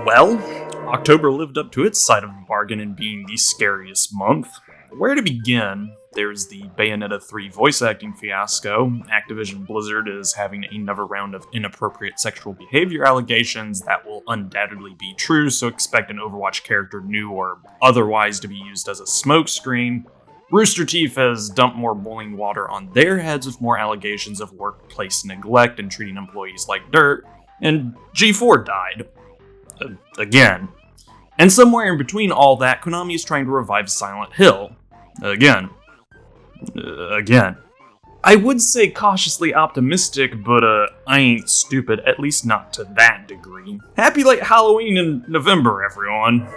Well, October lived up to its side of the bargain in being the scariest month. Where to begin? There's the Bayonetta 3 voice acting fiasco. Activision Blizzard is having another round of inappropriate sexual behavior allegations that will undoubtedly be true, so expect an Overwatch character new or otherwise to be used as a smokescreen. Rooster Teeth has dumped more boiling water on their heads with more allegations of workplace neglect and treating employees like dirt. And G4 died. Again. And somewhere in between all that, Konami is trying to revive Silent Hill. Again. I would say cautiously optimistic, but I ain't stupid, at least not to that degree. Happy late Halloween in November, everyone.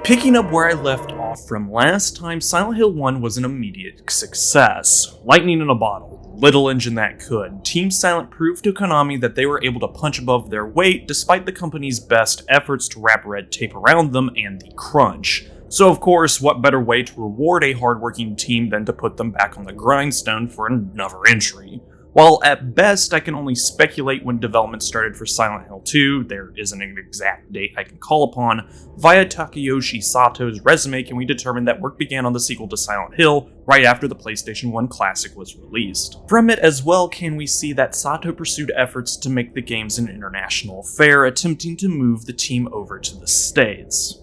Picking up where I left off from last time, Silent Hill 1 was an immediate success. Lightning in a bottle, little engine that could. Team Silent proved to Konami that they were able to punch above their weight despite the company's best efforts to wrap red tape around them and the crunch. So of course, what better way to reward a hardworking team than to put them back on the grindstone for another entry? While at best I can only speculate when development started for Silent Hill 2, there isn't an exact date I can call upon, via Takayoshi Sato's resume can we determine that work began on the sequel to Silent Hill right after the PlayStation 1 Classic was released. From it as well can we see that Sato pursued efforts to make the games an international affair, attempting to move the team over to the States.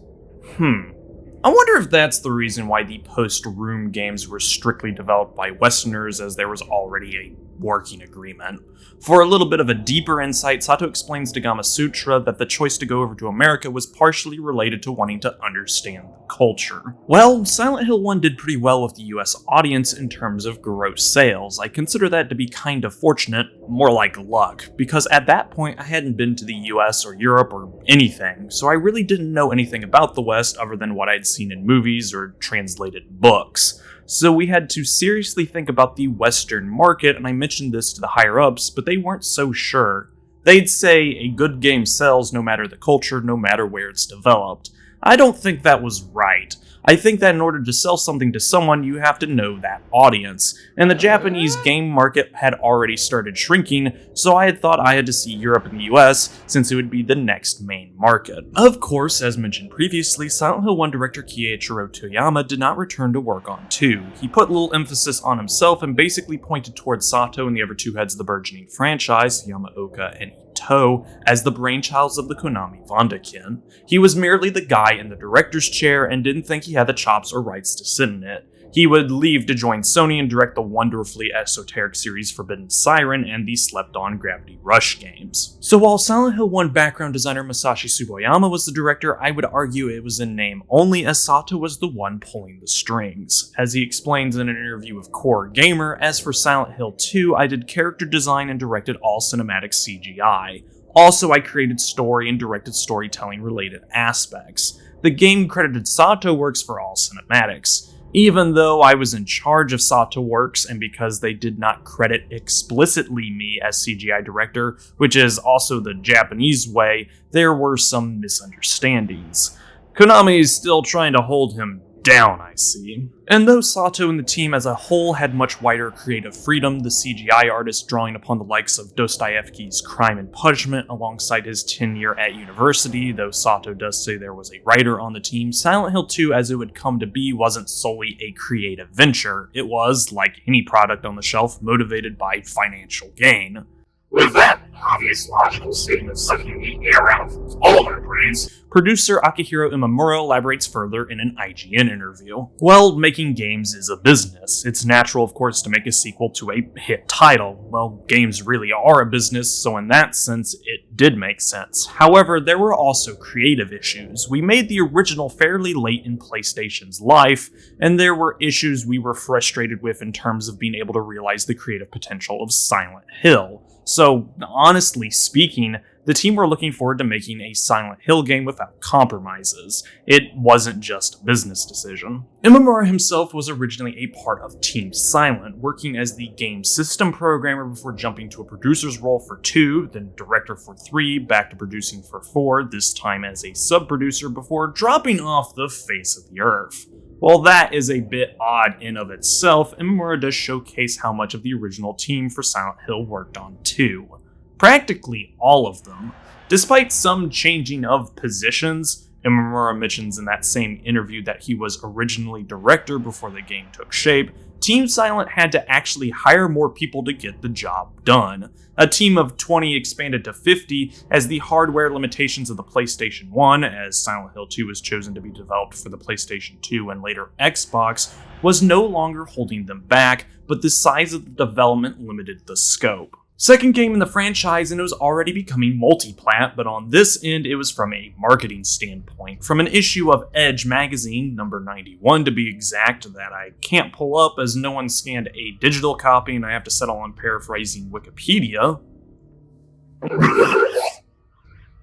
I wonder if that's the reason why the post-Room games were strictly developed by Westerners, as there was already a working agreement. For a little bit of a deeper insight, Sato explains to Gamasutra that the choice to go over to America was partially related to wanting to understand the culture. Well, Silent Hill 1 did pretty well with the US audience in terms of gross sales. I consider that to be kind of fortunate, more like luck, because at that point I hadn't been to the US or Europe or anything, so I really didn't know anything about the West other than what I'd seen in movies or translated books. So we had to seriously think about the Western market, and I mentioned this to the higher-ups, but they weren't so sure. They'd say a good game sells no matter the culture, no matter where it's developed. I don't think that was right. I think that in order to sell something to someone, you have to know that audience. And the Japanese game market had already started shrinking, so I had thought I had to see Europe and the US, since it would be the next main market. Of course, as mentioned previously, Silent Hill 1 director Kiichiro Toyama did not return to work on 2. He put little emphasis on himself and basically pointed towards Sato and the other two heads of the burgeoning franchise, Yamaoka and Ito, as the brainchilds of the Konami Wunderkind. He was merely the guy in the director's chair and didn't think he had the chops or rights to sit in it. He would leave to join Sony and direct the wonderfully esoteric series Forbidden Siren and the slept-on Gravity Rush games. So while Silent Hill 1 background designer Masashi Tsuboyama was the director, I would argue it was in name only, as Sato was the one pulling the strings. As he explains in an interview with Core Gamer, as for Silent Hill 2, I did character design and directed all cinematic CGI. Also, I created story and directed storytelling related aspects. The game credited Sato Works for all cinematics. Even though I was in charge of Sato Works, and because they did not credit explicitly me as CGI director, which is also the Japanese way, there were some misunderstandings. Konami is still trying to hold him down, I see. And though Sato and the team as a whole had much wider creative freedom, the CGI artist drawing upon the likes of Dostoevsky's Crime and Punishment alongside his tenure at university, though Sato does say there was a writer on the team, Silent Hill 2 as it would come to be wasn't solely a creative venture. It was, like any product on the shelf, motivated by financial gain. With that obvious logical statement sucking the air out of all our brains, producer Akihiro Imamura elaborates further in an IGN interview. Well, making games is a business. It's natural, of course, to make a sequel to a hit title. Well, games really are a business, so in that sense, it did make sense. However, there were also creative issues. We made the original fairly late in PlayStation's life, and there were issues we were frustrated with in terms of being able to realize the creative potential of Silent Hill. So, honestly speaking, the team were looking forward to making a Silent Hill game without compromises. It wasn't just a business decision. Imamura himself was originally a part of Team Silent, working as the game system programmer before jumping to a producer's role for 2, then director for 3, back to producing for 4, this time as a sub-producer before dropping off the face of the earth. While that is a bit odd in of itself, Imamura does showcase how much of the original team for Silent Hill worked on too. Practically all of them. Despite some changing of positions, Imamura mentions in that same interview that he was originally director before the game took shape, Team Silent had to actually hire more people to get the job done. A team of 20 expanded to 50 as the hardware limitations of the PlayStation 1, as Silent Hill 2 was chosen to be developed for the PlayStation 2 and later Xbox, was no longer holding them back, but the size of the development limited the scope. Second game in the franchise, and it was already becoming multi-plat, but on this end it was from a marketing standpoint. From an issue of Edge magazine, number 91 to be exact, that I can't pull up as no one scanned a digital copy and I have to settle on paraphrasing Wikipedia.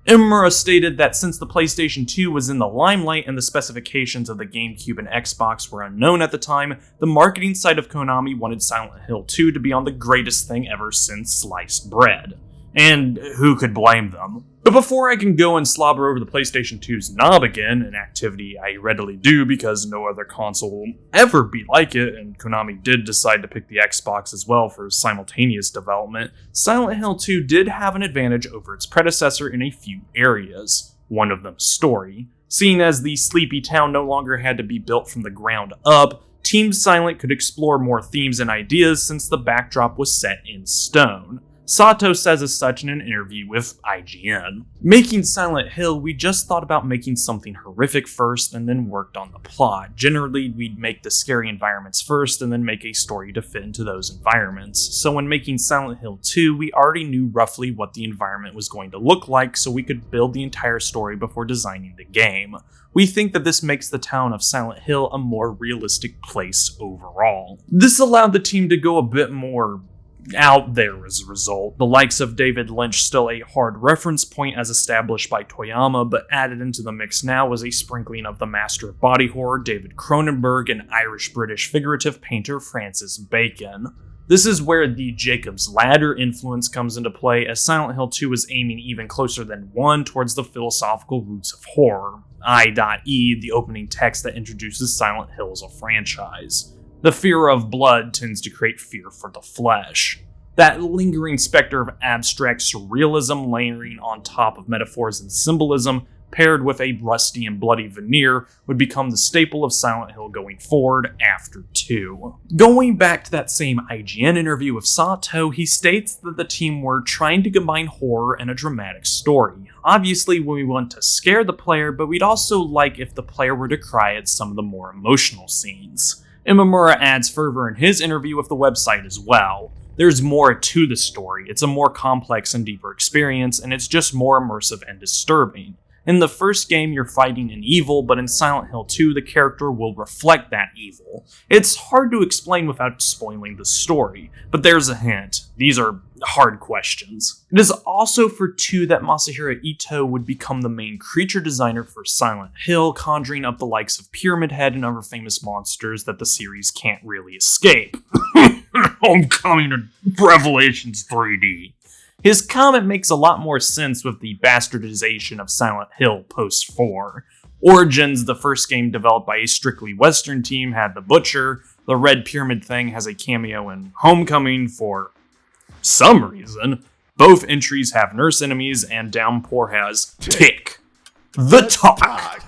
Imamura stated that since the PlayStation 2 was in the limelight and the specifications of the GameCube and Xbox were unknown at the time, the marketing side of Konami wanted Silent Hill 2 to be on the greatest thing ever since sliced bread. And who could blame them? But before I can go and slobber over the PlayStation 2's knob again, an activity I readily do because no other console will ever be like it, and Konami did decide to pick the Xbox as well for simultaneous development, Silent Hill 2 did have an advantage over its predecessor in a few areas. One of them story. Seeing as the sleepy town no longer had to be built from the ground up, Team Silent could explore more themes and ideas since the backdrop was set in stone. Sato says as such in an interview with IGN. Making Silent Hill, we just thought about making something horrific first and then worked on the plot. Generally, we'd make the scary environments first and then make a story to fit into those environments. So when making Silent Hill 2, we already knew roughly what the environment was going to look like so we could build the entire story before designing the game. We think that this makes the town of Silent Hill a more realistic place overall. This allowed the team to go a bit more out there as a result. The likes of David Lynch still a hard reference point as established by Toyama, but added into the mix now was a sprinkling of the master of body horror David Cronenberg and Irish-British figurative painter Francis Bacon. This is where the Jacob's Ladder influence comes into play, as Silent Hill 2 is aiming even closer than 1 towards the philosophical roots of horror. I.E., the opening text that introduces Silent Hill as a franchise. The fear of blood tends to create fear for the flesh. That lingering specter of abstract surrealism layering on top of metaphors and symbolism, paired with a rusty and bloody veneer, would become the staple of Silent Hill going forward after 2. Going back to that same IGN interview with Sato, he states that the team were trying to combine horror and a dramatic story. Obviously, we want to scare the player, but we'd also like if the player were to cry at some of the more emotional scenes. Imamura adds fervor in his interview with the website as well. There's more to the story, it's a more complex and deeper experience, and it's just more immersive and disturbing. In the first game, you're fighting an evil, but in Silent Hill 2, the character will reflect that evil. It's hard to explain without spoiling the story, but there's a hint. These are hard questions. It is also for 2 that Masahiro Ito would become the main creature designer for Silent Hill, conjuring up the likes of Pyramid Head and other famous monsters that the series can't really escape. Homecoming and Revelations 3D. His comment makes a lot more sense with the bastardization of Silent Hill post-4. Origins, the first game developed by a strictly Western team, had the Butcher. The Red Pyramid thing has a cameo in Homecoming for some reason. Both entries have nurse enemies, and Downpour has Tick. The Talk.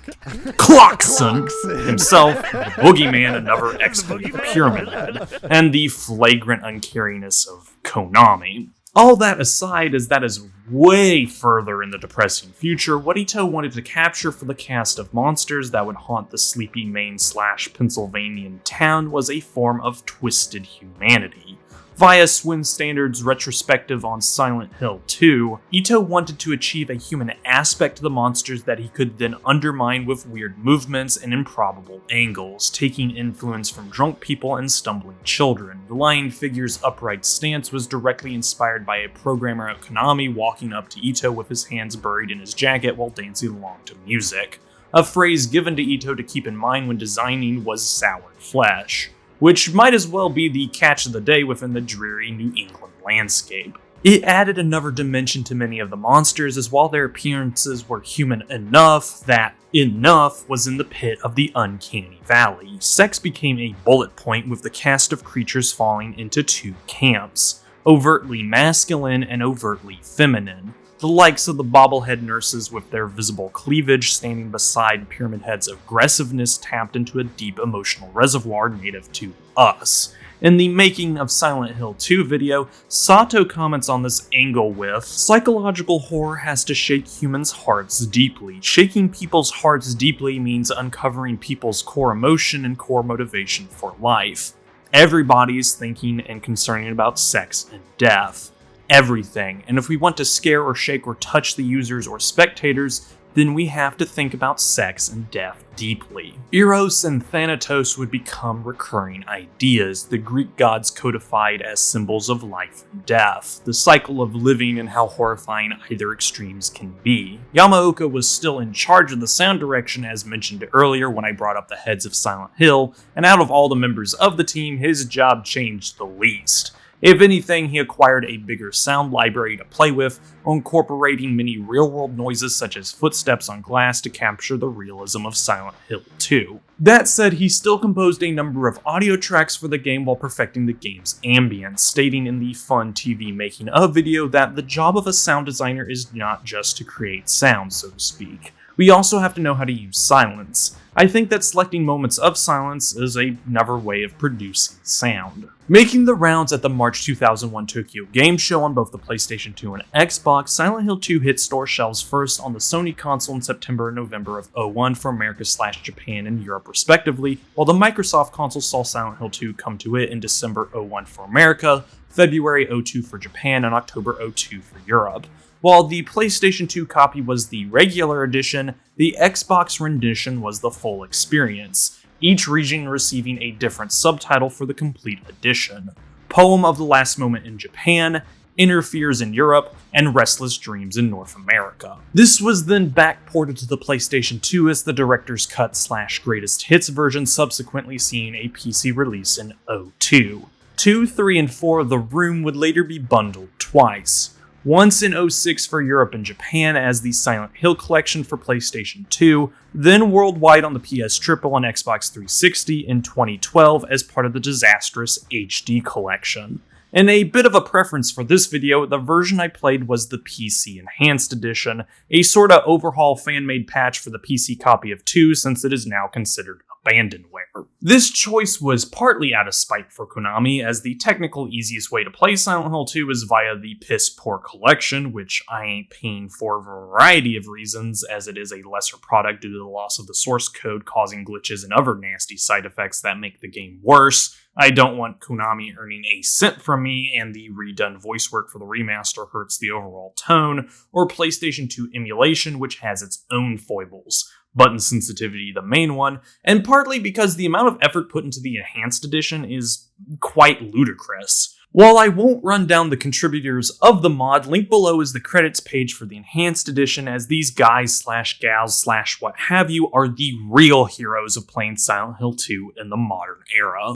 Clarkson himself, the Boogeyman, another expert of the Pyramid Head, and the flagrant uncariness of Konami. All that aside, as that is way further in the depressing future, what Ito wanted to capture for the cast of monsters that would haunt the sleepy Maine/Pennsylvanian town was a form of twisted humanity. Via Swim Standard's retrospective on Silent Hill 2, Ito wanted to achieve a human aspect to the monsters that he could then undermine with weird movements and improbable angles, taking influence from drunk people and stumbling children. The lying figure's upright stance was directly inspired by a programmer at Konami walking up to Ito with his hands buried in his jacket while dancing along to music. A phrase given to Ito to keep in mind when designing was soured flesh, which might as well be the catch of the day within the dreary New England landscape. It added another dimension to many of the monsters, as while their appearances were human enough, that enough was in the pit of the uncanny valley. Sex became a bullet point, with the cast of creatures falling into two camps: overtly masculine and overtly feminine. The likes of the bobblehead nurses with their visible cleavage standing beside Pyramid Head's aggressiveness tapped into a deep emotional reservoir native to us. In the Making of Silent Hill 2 video, Sato comments on this angle with, "Psychological horror has to shake humans' hearts deeply. Shaking people's hearts deeply means uncovering people's core emotion and core motivation for life. Everybody's thinking and concerning about sex and death. Everything. And if we want to scare or shake or touch the users or spectators, then we have to think about sex and death deeply." Eros and Thanatos would become recurring ideas, the Greek gods codified as symbols of life and death, the cycle of living and how horrifying either extremes can be. Yamaoka was still in charge of the sound direction, as mentioned earlier when I brought up the heads of Silent Hill, and out of all the members of the team, his job changed the least. If anything, he acquired a bigger sound library to play with, incorporating many real-world noises such as footsteps on glass to capture the realism of Silent Hill 2. That said, he still composed a number of audio tracks for the game while perfecting the game's ambience, stating in the Fun TV Making of video that the job of a sound designer is not just to create sound, so to speak. We also have to know how to use silence. I think that selecting moments of silence is another way of producing sound. Making the rounds at the March 2001 Tokyo Game Show on both the PlayStation 2 and Xbox, Silent Hill 2 hit store shelves first on the Sony console in September and November of 2001 for America/Japan and Europe respectively, while the Microsoft console saw Silent Hill 2 come to it in December 2001 for America, February 2002 for Japan, and October 2002 for Europe. While the PlayStation 2 copy was the regular edition, the Xbox rendition was the full experience, each region receiving a different subtitle for the complete edition: Poem of the Last Moment in Japan, Inner Fears in Europe, and Restless Dreams in North America. This was then backported to the PlayStation 2 as the Director's Cut/Greatest Hits version, subsequently seeing a PC release in 2002. 2, 3, and 4 of The Room would later be bundled twice. Once in 2006 for Europe and Japan as the Silent Hill Collection for PlayStation 2, then worldwide on the PS Triple and Xbox 360 in 2012 as part of the disastrous HD Collection. In a bit of a preference for this video, the version I played was the PC Enhanced Edition, a sorta overhaul fan-made patch for the PC copy of 2 since it is now considered abandonware. This choice was partly out of spite for Konami, as the technical easiest way to play Silent Hill 2 is via the piss-poor collection, which I ain't paying for a variety of reasons, as it is a lesser product due to the loss of the source code causing glitches and other nasty side effects that make the game worse. I don't want Konami earning a cent from me, and the redone voice work for the remaster hurts the overall tone, or PlayStation 2 emulation, which has its own foibles. Button sensitivity the main one, and partly because the amount of effort put into the Enhanced Edition is quite ludicrous. While I won't run down the contributors of the mod, link below is the credits page for the Enhanced Edition, as these guys/gals/what have you are the real heroes of playing Silent Hill 2 in the modern era.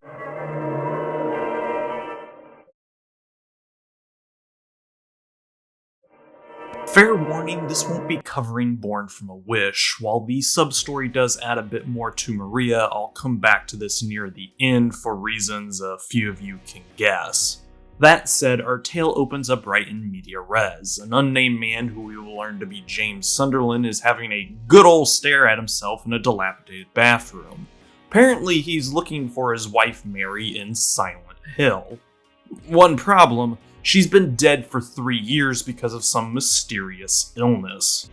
Fair warning, this won't be covering Born from a Wish. While the sub-story does add a bit more to Maria, I'll come back to this near the end for reasons a few of you can guess. That said, our tale opens up right in media res. An unnamed man who we will learn to be James Sunderland is having a good ol' stare at himself in a dilapidated bathroom. Apparently he's looking for his wife Mary in Silent Hill. One problem: she's been dead for 3 years because of some mysterious illness.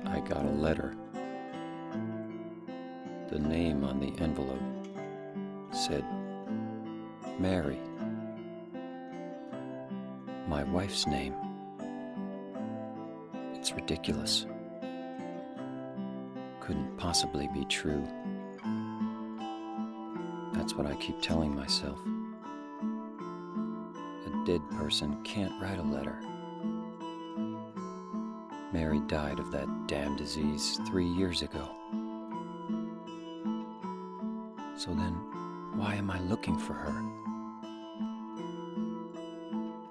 I got a letter. The name on the envelope said Mary. My wife's name. It's ridiculous. Couldn't possibly be true. That's what I keep telling myself. A dead person can't write a letter. Mary died of that damn disease 3 years ago. So then, Why am I looking for her?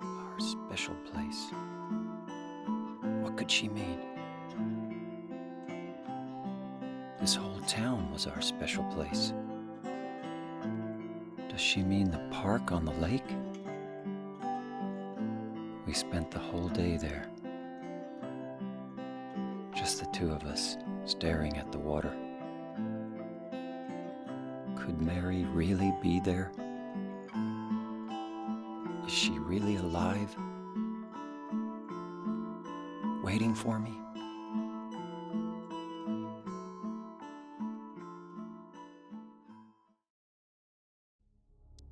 Our special place. What could she mean? This whole town was our special place. Does she mean the park on the lake? We spent the whole day there. Just the two of us, staring at the water. Could Mary really be there? Is she really alive? Waiting for me?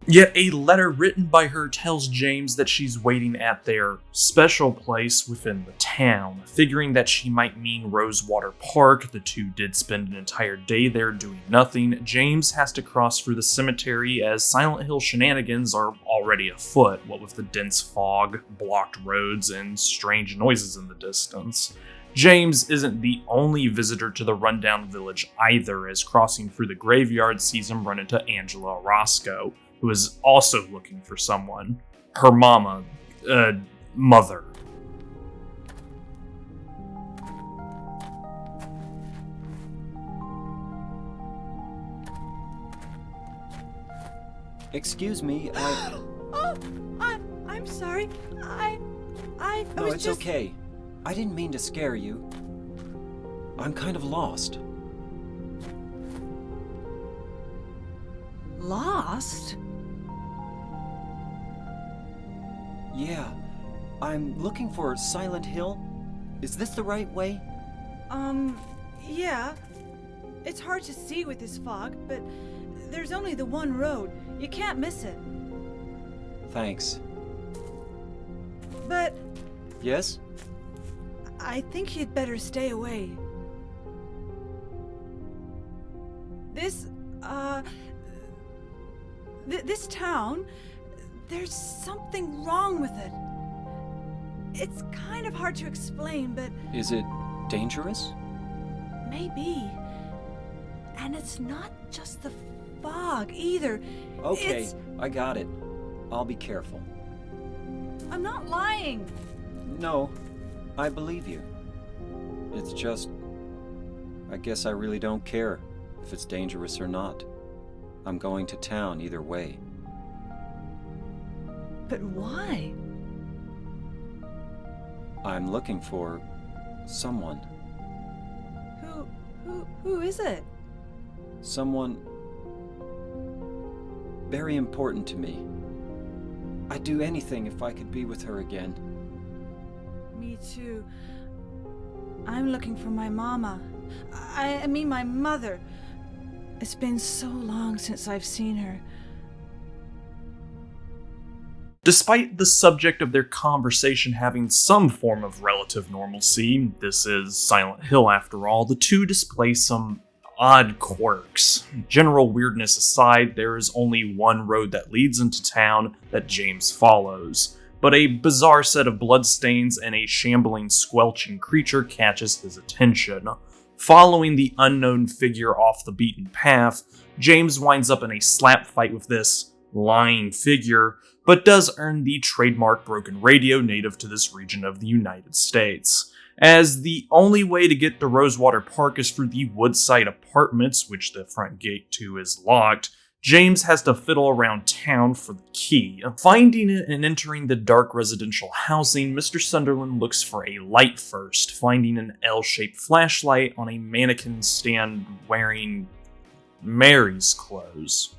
Yet a letter written by her tells James that she's waiting at their special place within the town. Figuring that she might mean Rosewater Park, the two did spend an entire day there doing nothing, James has to cross through the cemetery as Silent Hill shenanigans are already afoot, what with the dense fog, blocked roads, and strange noises in the distance. James isn't the only visitor to the rundown village either, as crossing through the graveyard sees him run into Angela Orozco, who is also looking for someone. Her mother. Excuse me, I'm sorry. I No, was it's just... okay. I didn't mean to scare you. I'm kind of lost. Lost? Yeah, I'm looking for Silent Hill. Is this the right way? Yeah. It's hard to see with this fog, but there's only the one road. You can't miss it. Thanks. But Yes? I think you'd better stay away. This town, there's something wrong with it. It's kind of hard to explain, but Is it dangerous? maybe. And it's not just the fog either. Okay, It's... I got it. I'll be careful. I'm not lying. No, I believe you. It's just... I guess I really don't care if it's dangerous or not. I'm going to town either way. But why? I'm looking for... someone. Who is it? Someone... very important to me. I'd do anything if I could be with her again. Me too. I'm looking for my mama. I mean my mother. It's been so long since I've seen her. Despite the subject of their conversation having some form of relative normalcy, this is Silent Hill after all, the two display some odd quirks. General weirdness aside, there is only one road that leads into town that James follows, but a bizarre set of bloodstains and a shambling, squelching creature catches his attention. Following the unknown figure off the beaten path, James winds up in a slap fight with this lying figure, but does earn the trademark broken radio native to this region of the United States. As the only way to get to Rosewater Park is through the Woodside Apartments, which the front gate to is locked, James has to fiddle around town for the key. Finding it and entering the dark residential housing, Mr. Sunderland looks for a light first, finding an L-shaped flashlight on a mannequin stand wearing Mary's clothes,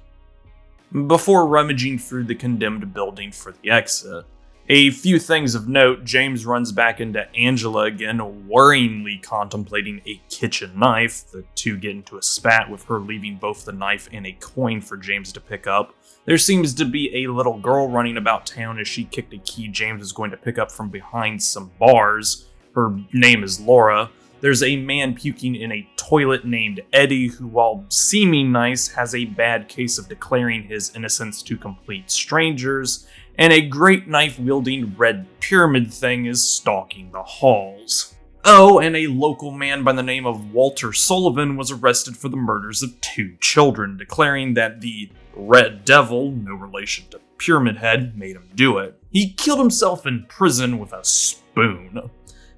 before rummaging through the condemned building for the exit. A few things of note, James runs back into Angela again, worryingly contemplating a kitchen knife. The two get into a spat, with her leaving both the knife and a coin for James to pick up. There seems to be a little girl running about town as she kicked a key James is going to pick up from behind some bars. Her name is Laura. There's a man puking in a toilet named Eddie, who, while seeming nice, has a bad case of declaring his innocence to complete strangers, and a great knife-wielding red pyramid thing is stalking the halls. Oh, and a local man by the name of Walter Sullivan was arrested for the murders of 2 children, declaring that the Red Devil, no relation to Pyramid Head, made him do it. He killed himself in prison with a spoon.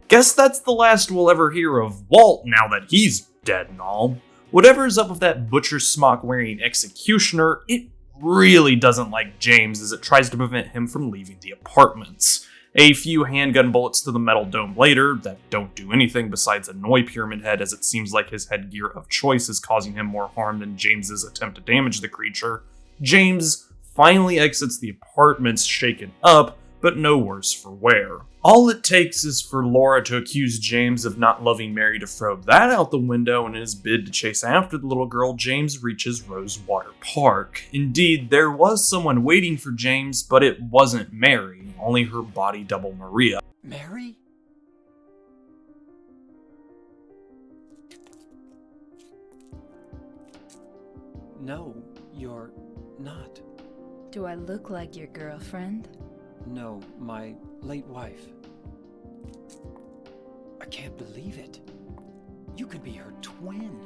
Guess that's the last we'll ever hear of Walt now that he's dead and all. Whatever's up with that butcher smock wearing executioner, it really doesn't like James as it tries to prevent him from leaving the apartments. A few handgun bullets to the metal dome later, that don't do anything besides annoy Pyramid Head, as it seems like his headgear of choice is causing him more harm than James's attempt to damage the creature. James finally exits the apartments shaken up, but no worse for wear. All it takes is for Laura to accuse James of not loving Mary to throw that out the window, and in his bid to chase after the little girl, James reaches Rosewater Park. Indeed, there was someone waiting for James, but it wasn't Mary, only her body double Maria. Mary? No, you're not. Do I look like your girlfriend? No, my late wife. I can't believe it. You could be her twin.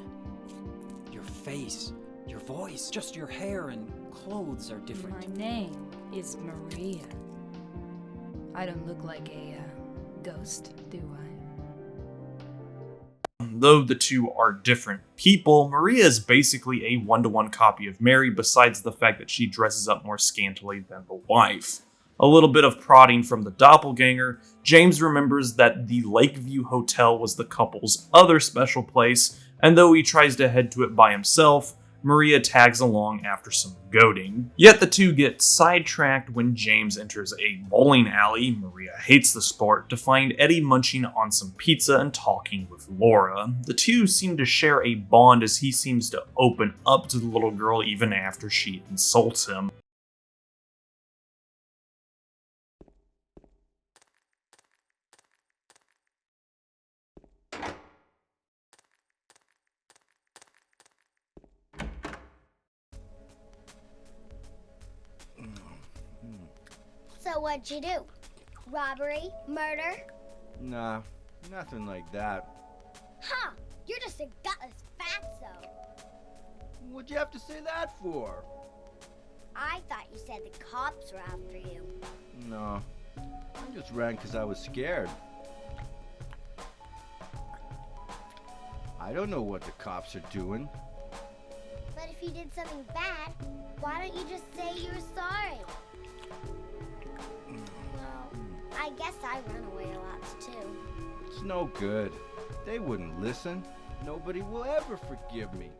Your face, your voice, just your hair and clothes are different. My name is Maria. I don't look like a ghost, do I? Though the two are different people, Maria is basically a one-to-one copy of Mary, besides the fact that she dresses up more scantily than the wife. A little bit of prodding from the doppelganger, James remembers that the Lakeview Hotel was the couple's other special place, and though he tries to head to it by himself, Maria tags along after some goading. Yet the two get sidetracked when James enters a bowling alley, Maria hates the sport, to find Eddie munching on some pizza and talking with Laura. The two seem to share a bond as he seems to open up to the little girl even after she insults him. So what'd you do? Robbery? Murder? Nah, nothing like that. Huh! You're just a gutless fatso. What'd you have to say that for? I thought you said the cops were after you. No, I just ran because I was scared. I don't know what the cops are doing. But if you did something bad, why don't you just say you were sorry? Well, I guess I run away a lot too. It's no good. They wouldn't listen. Nobody will ever forgive me.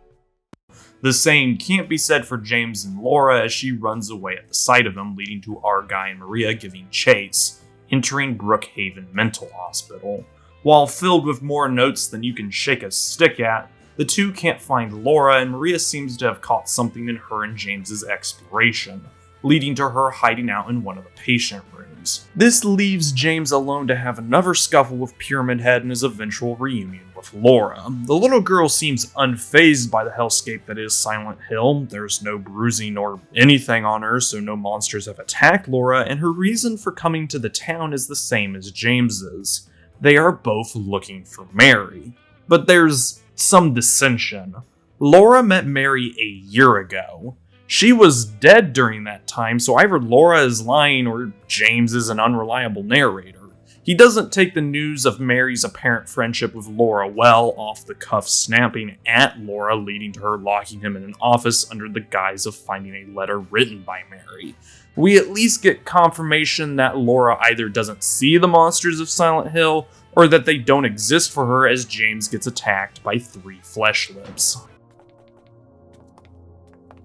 The same can't be said for James and Laura as she runs away at the sight of him, leading to our guy and Maria giving chase, entering Brookhaven Mental Hospital. While filled with more notes than you can shake a stick at, the two can't find Laura, and Maria seems to have caught something in her and James's exploration, leading to her hiding out in one of the patient rooms. This leaves James alone to have another scuffle with Pyramid Head and his eventual reunion with Laura. The little girl seems unfazed by the hellscape that is Silent Hill. There's no bruising or anything on her, so no monsters have attacked Laura, and her reason for coming to the town is the same as James's. They are both looking for Mary. But there's some dissension. Laura met Mary a year ago. She was dead during that time, so either Laura is lying or James is an unreliable narrator. He doesn't take the news of Mary's apparent friendship with Laura well, off the cuff snapping at Laura, leading to her locking him in an office under the guise of finding a letter written by Mary. We at least get confirmation that Laura either doesn't see the monsters of Silent Hill, or that they don't exist for her as James gets attacked by 3 flesh lips.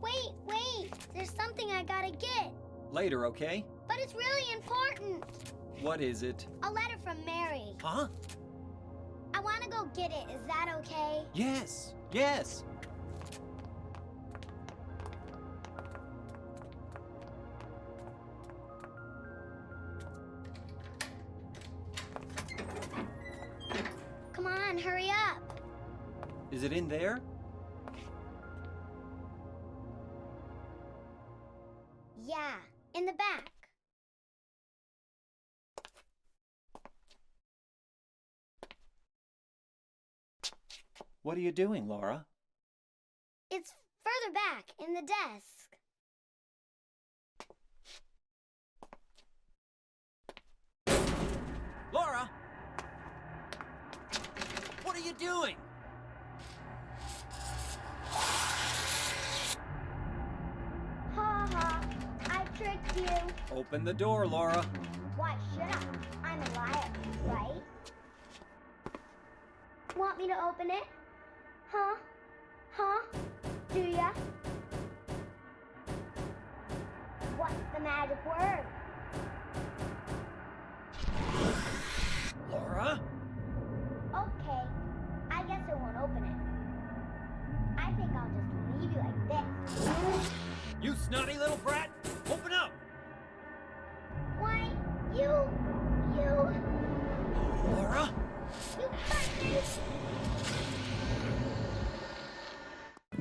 Wait, there's something I gotta get. Later, okay? But it's really important. What is it? A letter from Mary. Huh? I wanna go get it, is that okay? Yes. Come on, hurry up. Is it in there? Yeah, in the back. What are you doing, Laura? It's further back in the desk. Laura! What are you doing? Ha ha, I tricked you. Open the door, Laura. Why should I? I'm a liar, right? Want me to open it? Huh? Huh? Do ya? What's the magic word? Laura? Okay, I guess I won't open it. I think I'll just leave you like this. You snotty little brat! Open up! Why, you... Laura? You hurt me!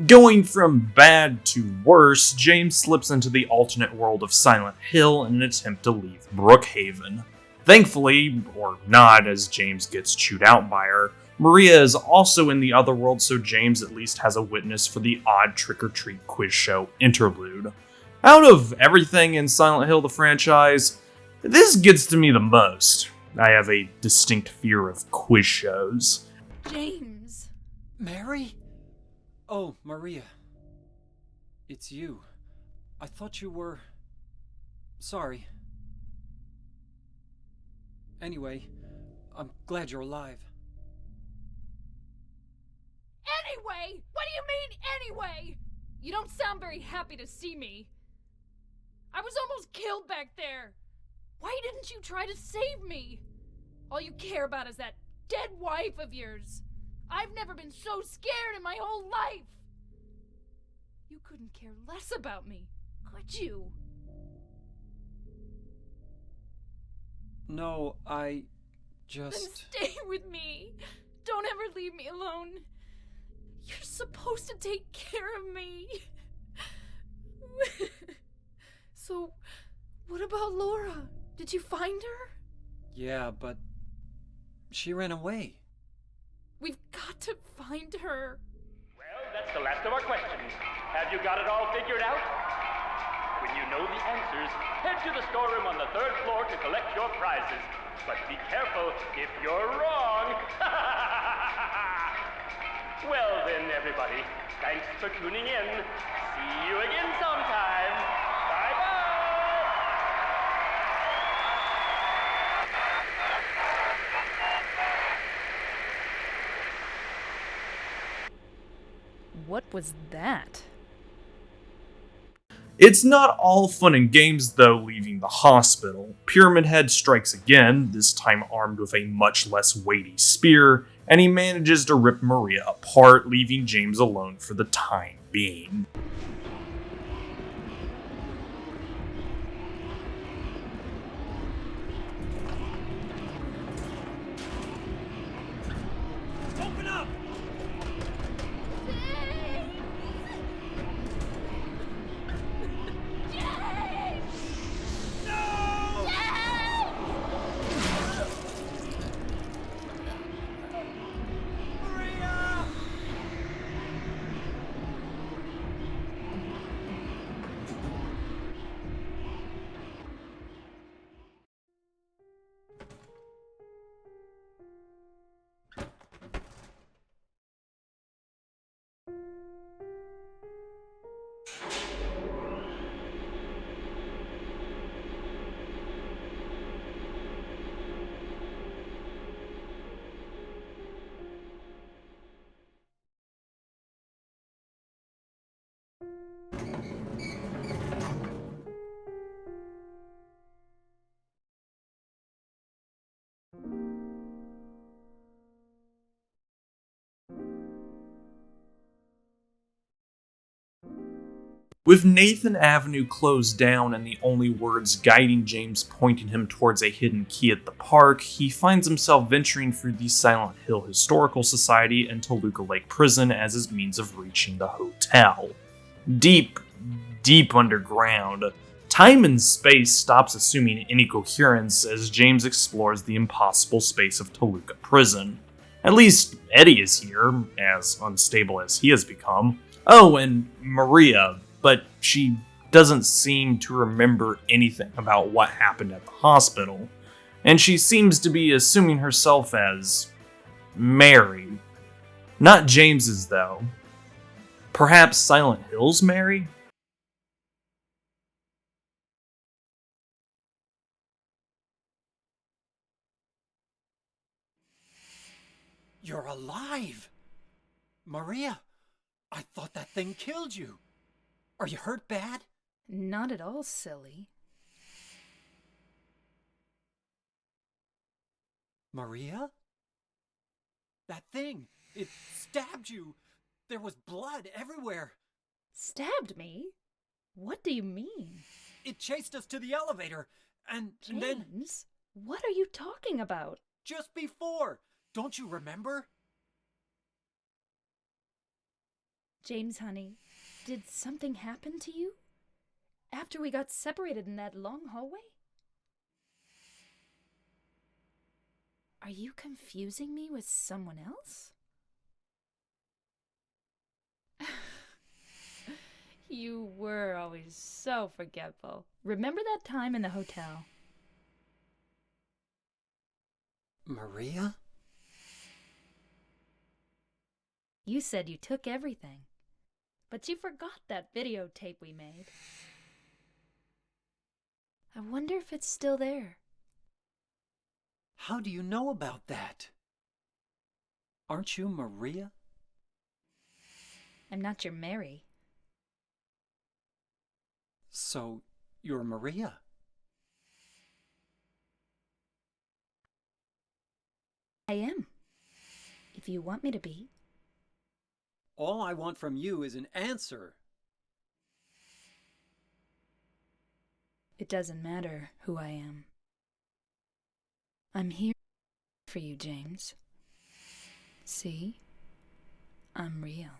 Going from bad to worse, James slips into the alternate world of Silent Hill in an attempt to leave Brookhaven. Thankfully, or not, as James gets chewed out by her, Maria is also in the other world, so James at least has a witness for the odd trick-or-treat quiz show interlude. Out of everything in Silent Hill the franchise, this gets to me the most. I have a distinct fear of quiz shows. James. Mary? Oh, Maria. It's you. I thought you were... Sorry. Anyway, I'm glad you're alive. Anyway? What do you mean, anyway? You don't sound very happy to see me. I was almost killed back there. Why didn't you try to save me? All you care about is that dead wife of yours. I've never been so scared in my whole life. You couldn't care less about me, could you? No, I Then just... stay with me. Don't ever leave me alone. You're supposed to take care of me. So, what about Laura? Did you find her? Yeah, but... She ran away. We've got to find her. Well, that's the last of our questions. Have you got it all figured out? When you know the answers, head to the storeroom on the 3rd floor to collect your prizes. But be careful if you're wrong. Well then, everybody, thanks for tuning in. See you again sometime. Bye-bye. What was that? It's not all fun and games, though, leaving the hospital. Pyramid Head strikes again, this time armed with a much less weighty spear, and he manages to rip Maria apart, leaving James alone for the time being. Open up! With Nathan Avenue closed down and the only words guiding James pointing him towards a hidden key at the park, he finds himself venturing through the Silent Hill Historical Society and Toluca Lake Prison as his means of reaching the hotel. Deep, deep underground, time and space stops assuming any coherence as James explores the impossible space of Toluca Prison. At least, Eddie is here, as unstable as he has become. Oh, and Maria, but she doesn't seem to remember anything about what happened at the hospital. And she seems to be assuming herself as Mary. Not James's, though. Perhaps Silent Hill's Mary? You're alive! Maria, I thought that thing killed you. Are you hurt bad? Not at all, silly. Maria? That thing, it stabbed you. There was blood everywhere. Stabbed me? What do you mean? It chased us to the elevator, and then... James, what are you talking about? Just before! Don't you remember? James, honey, did something happen to you? After we got separated in that long hallway? Are you confusing me with someone else? You were always so forgetful. Remember that time in the hotel? Maria? You said you took everything, but you forgot that videotape we made. I wonder if it's still there. How do you know about that? Aren't you Maria? I'm not your Mary. So, you're Maria? I am. If you want me to be. All I want from you is an answer. It doesn't matter who I am. I'm here for you, James. See? I'm real.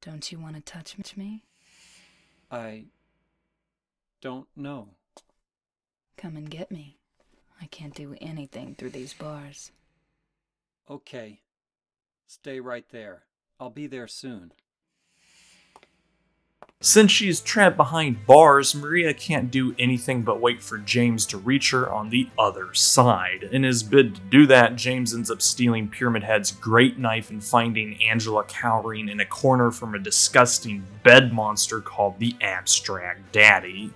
Don't you want to touch me? I don't know. Come and get me. I can't do anything through these bars. Okay. Stay right there. I'll be there soon. Since she's trapped behind bars, Maria can't do anything but wait for James to reach her on the other side. In his bid to do that, James ends up stealing Pyramid Head's great knife and finding Angela cowering in a corner from a disgusting bed monster called the Abstract Daddy.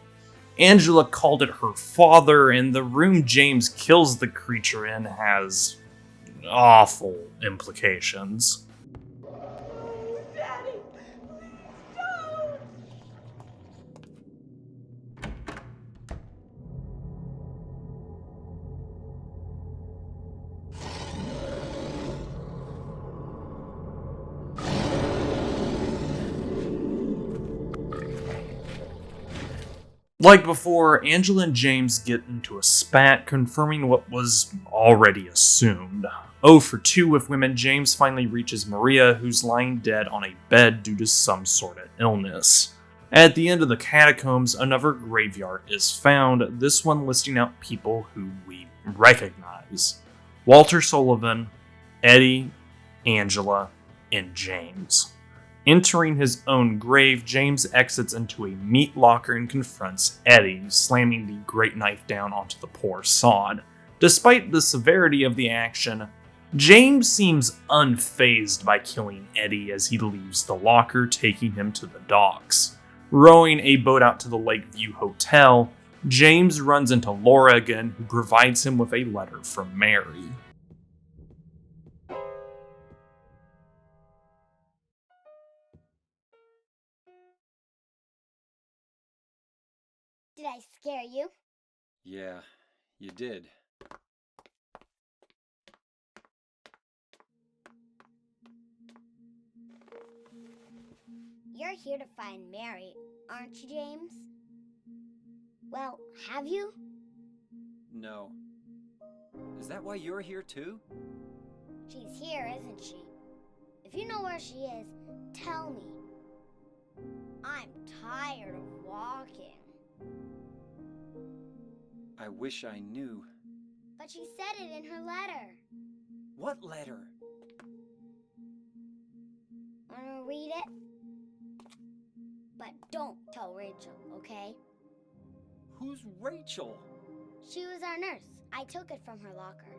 Angela called it her father, and the room James kills the creature in has awful implications. Daddy, please don't! Like before, Angela and James get into a spat, confirming what was already assumed. 0 for 2 with women, James finally reaches Maria, who's lying dead on a bed due to some sort of illness. At the end of the catacombs, another graveyard is found, this one listing out people who we recognize. Walter Sullivan, Eddie, Angela, and James. Entering his own grave, James exits into a meat locker and confronts Eddie, slamming the great knife down onto the poor sod. Despite the severity of the action, James seems unfazed by killing Eddie as he leaves the locker, taking him to the docks. Rowing a boat out to the Lakeview Hotel, James runs into Laura again, who provides him with a letter from Mary. Did I scare you? Yeah, you did. You're here to find Mary, aren't you, James? Well, have you? No. Is that why you're here too? She's here, isn't she? If you know where she is, tell me. I'm tired of walking. I wish I knew. But she said it in her letter. What letter? Wanna read it? But don't tell Rachel, okay? Who's Rachel? She was our nurse. I took it from her locker.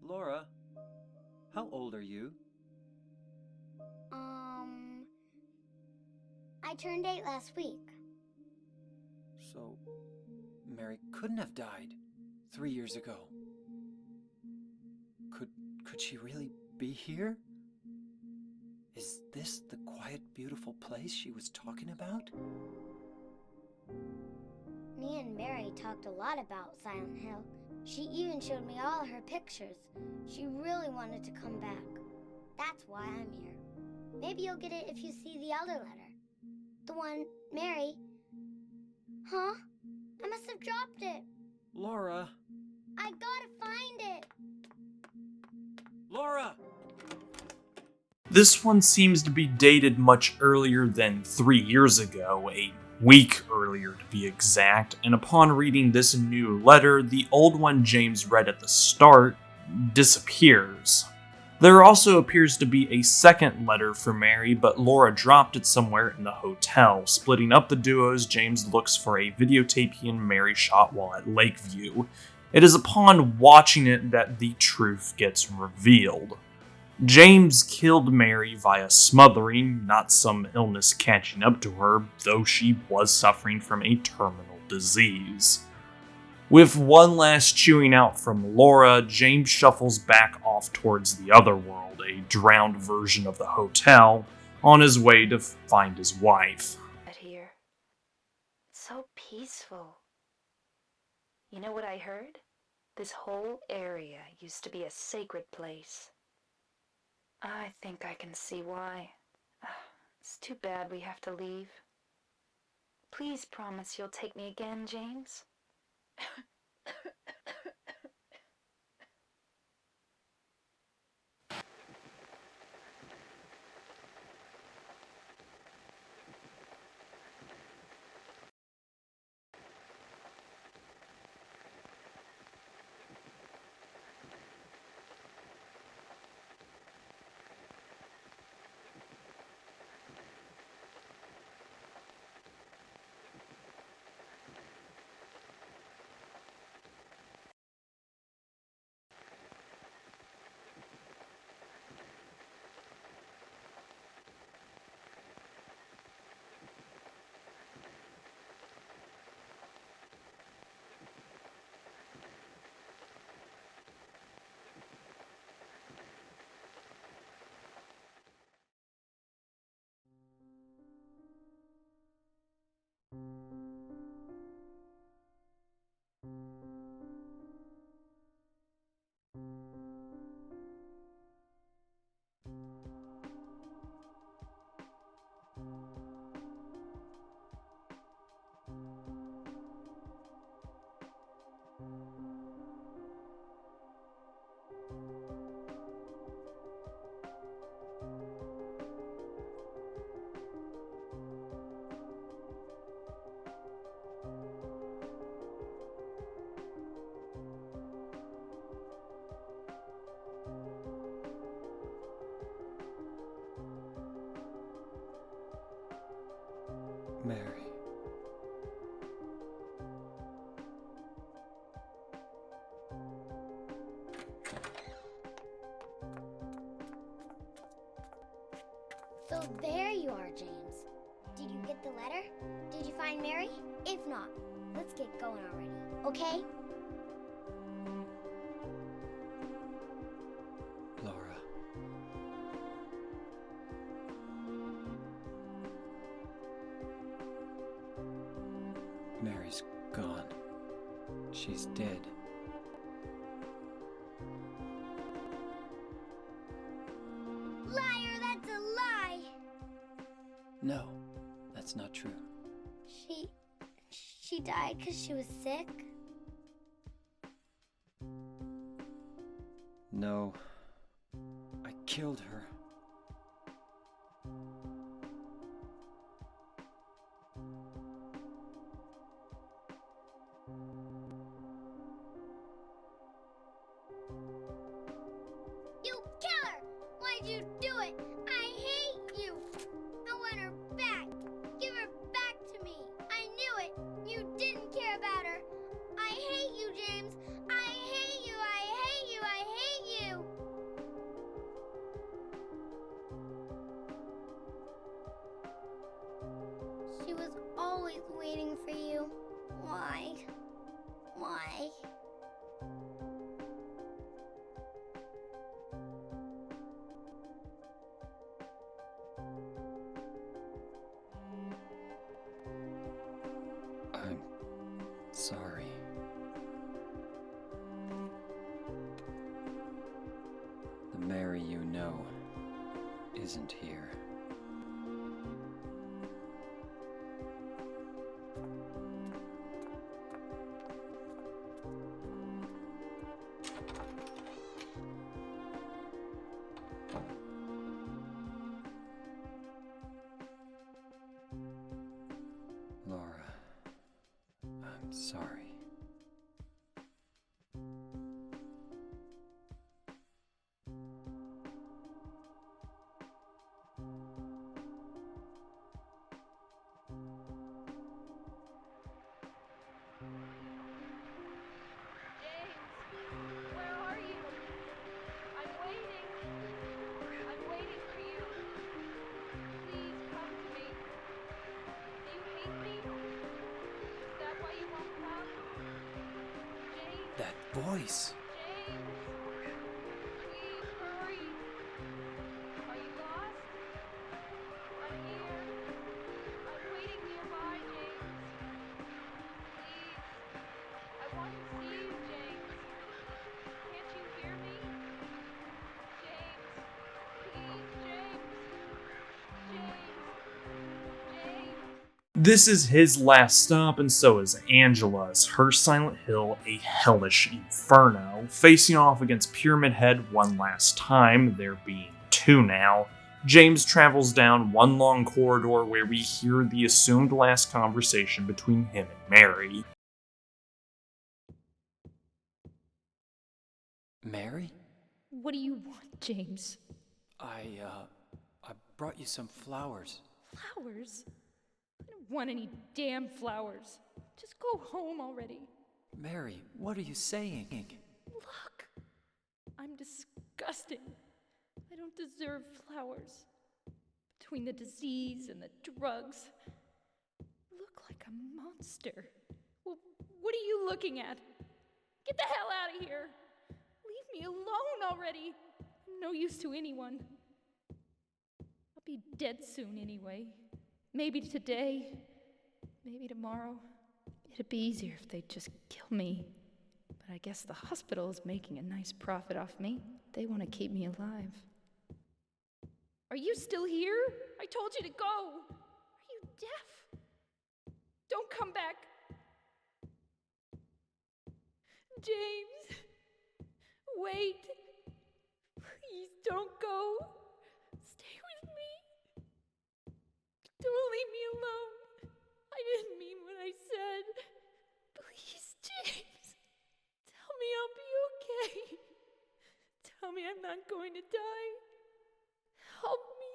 Laura, how old are you? I turned 8 last week. So, Mary couldn't have died 3 years ago. Could she really be here? Is this the quiet, beautiful place she was talking about? Me and Mary talked a lot about Silent Hill. She even showed me all her pictures. She really wanted to come back. That's why I'm here. Maybe you'll get it if you see the other letter. The one Mary... Huh? I must have dropped it. Laura! I gotta find it. Laura! This one seems to be dated much earlier than 3 years ago, a week earlier to be exact, and upon reading this new letter, the old one James read at the start disappears. There also appears to be a second letter for Mary, but Laura dropped it somewhere in the hotel. Splitting up the duos, James looks for a videotape he and Mary shot while at Lakeview. It is upon watching it that the truth gets revealed. James killed Mary via smothering, not some illness catching up to her, though she was suffering from a terminal disease. With one last chewing out from Laura, James shuffles back off towards the other world, a drowned version of the hotel, on his way to find his wife. Here. It's so peaceful. You know what I heard? This whole area used to be a sacred place. I think I can see why. It's too bad we have to leave. Please promise you'll take me again, James. Mary. So there you are, James. Did you get the letter? Did you find Mary? If not, let's get going already, okay? Mary's gone. She's dead. Liar, that's a lie! No, that's not true. She died because she was sick? No, I killed her. You killer! Why'd you do it? I hate you! I want her back! Give her back to me! I knew it! You didn't care about her! I hate you, James! I hate you! I hate you! I hate you! She was always waiting for you. Why? Why? I'm sorry. The Mary you know isn't here. Laura, I'm sorry. James, where are you? I'm waiting. I'm waiting for you. Please come to me. Do you hate me? Is that why you won't come? James, That voice! James, please hurry. Are you lost? I'm here. I'm waiting nearby, James. Please. I want to see you, James. Can't you hear me? James. Please, James. James. This is his last stop, and so is Angela's. Her Silent Hill, a hellish inferno, facing off against Pyramid Head one last time, there being two now. James travels down one long corridor where we hear the assumed last conversation between him and Mary. Mary? What do you want, James? I brought you some flowers. Flowers? I don't want any damn flowers. Just go home already. Mary, what are you saying? Look, I'm disgusting. I don't deserve flowers. Between the disease and the drugs, I look like a monster. Well, what are you looking at? Get the hell out of here. Leave me alone already. I'm no use to anyone. I'll be dead soon anyway. Maybe today, maybe tomorrow. It'd be easier if they'd just kill me. But I guess the hospital is making a nice profit off me. They want to keep me alive. Are you still here? I told you to go. Are you deaf? Don't come back. James, wait. Please don't go. Stay with me. Don't leave me alone. I didn't mean what I said. Please, James. Tell me I'll be okay. Tell me I'm not going to die. Help me.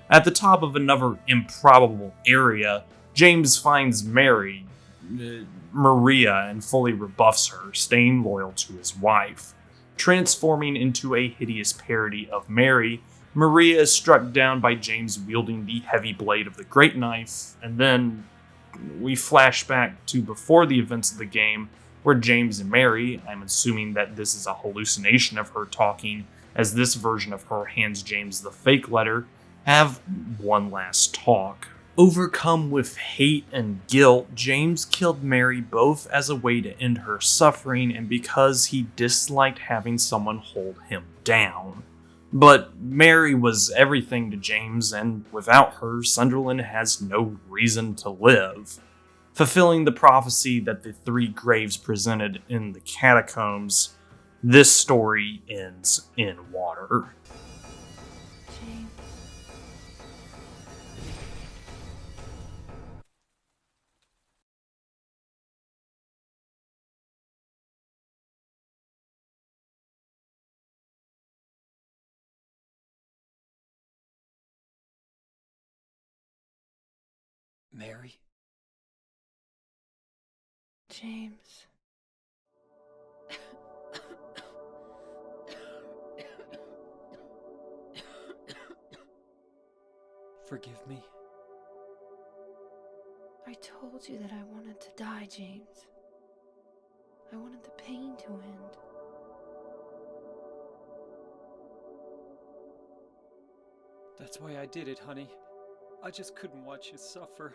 At the top of another improbable area, James finds Maria, and fully rebuffs her, staying loyal to his wife. Transforming into a hideous parody of Mary, Maria is struck down by James wielding the heavy blade of the great knife, and then we flash back to before the events of the game, where James and Mary, I'm assuming that this is a hallucination of her talking, as this version of her hands James the fake letter, have one last talk. Overcome with hate and guilt, James killed Mary both as a way to end her suffering and because he disliked having someone hold him down. But Mary was everything to James, and without her, Sunderland has no reason to live. Fulfilling the prophecy that the three graves presented in the catacombs, this story ends in water. James. Mary? James. Forgive me. I told you that I wanted to die, James. I wanted the pain to end. That's why I did it, honey. I just couldn't watch you suffer.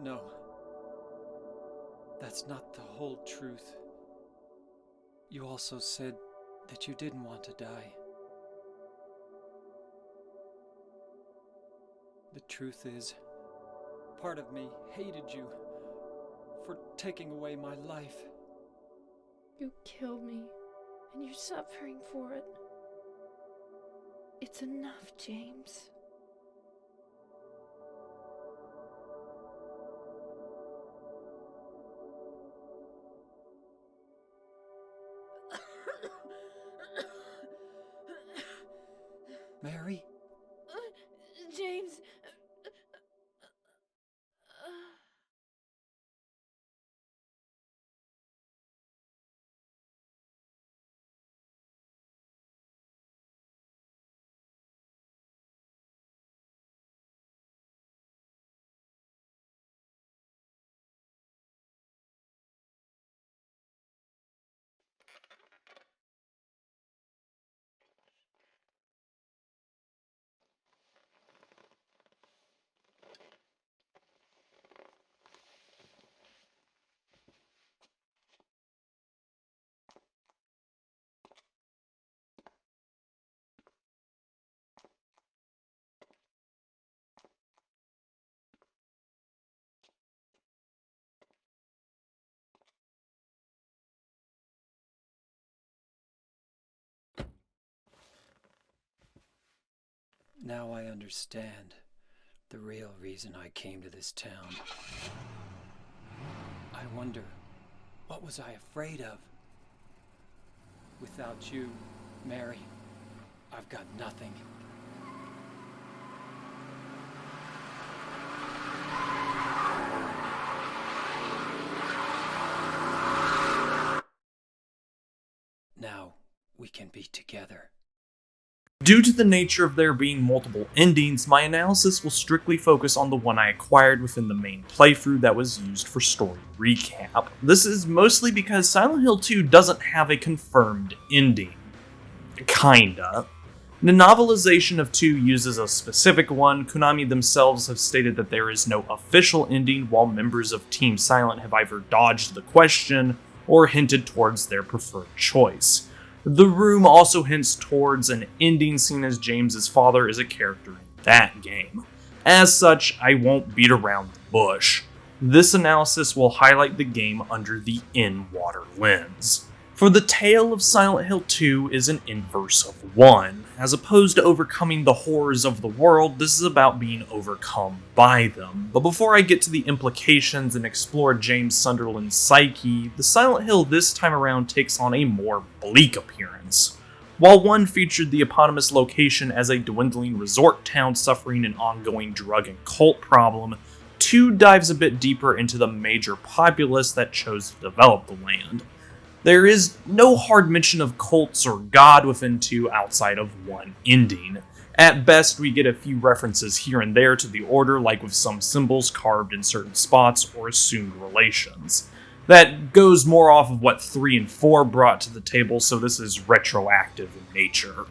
No. That's not the whole truth. You also said that you didn't want to die. The truth is, part of me hated you for taking away my life. You killed me, and you're suffering for it. It's enough, James. Mary? James. Now I understand the real reason I came to this town. I wonder, what was I afraid of? Without you, Mary, I've got nothing. Now we can be together. Due to the nature of there being multiple endings, my analysis will strictly focus on the one I acquired within the main playthrough that was used for story recap. This is mostly because Silent Hill 2 doesn't have a confirmed ending. Kinda. The novelization of 2 uses a specific one. Konami themselves have stated that there is no official ending, while members of Team Silent have either dodged the question or hinted towards their preferred choice. The Room also hints towards an ending seen as James's father is a character in that game. As such, I won't beat around the bush. This analysis will highlight the game under the in-water lens. For the tale of Silent Hill 2 is an inverse of 1. As opposed to overcoming the horrors of the world, this is about being overcome by them. But before I get to the implications and explore James Sunderland's psyche, the Silent Hill this time around takes on a more bleak appearance. While 1 featured the eponymous location as a dwindling resort town suffering an ongoing drug and cult problem, 2 dives a bit deeper into the major populace that chose to develop the land. There is no hard mention of cults or God within 2 outside of 1 ending. At best, we get a few references here and there to the Order, like with some symbols carved in certain spots or assumed relations. That goes more off of what 3 and 4 brought to the table, so this is retroactive in nature.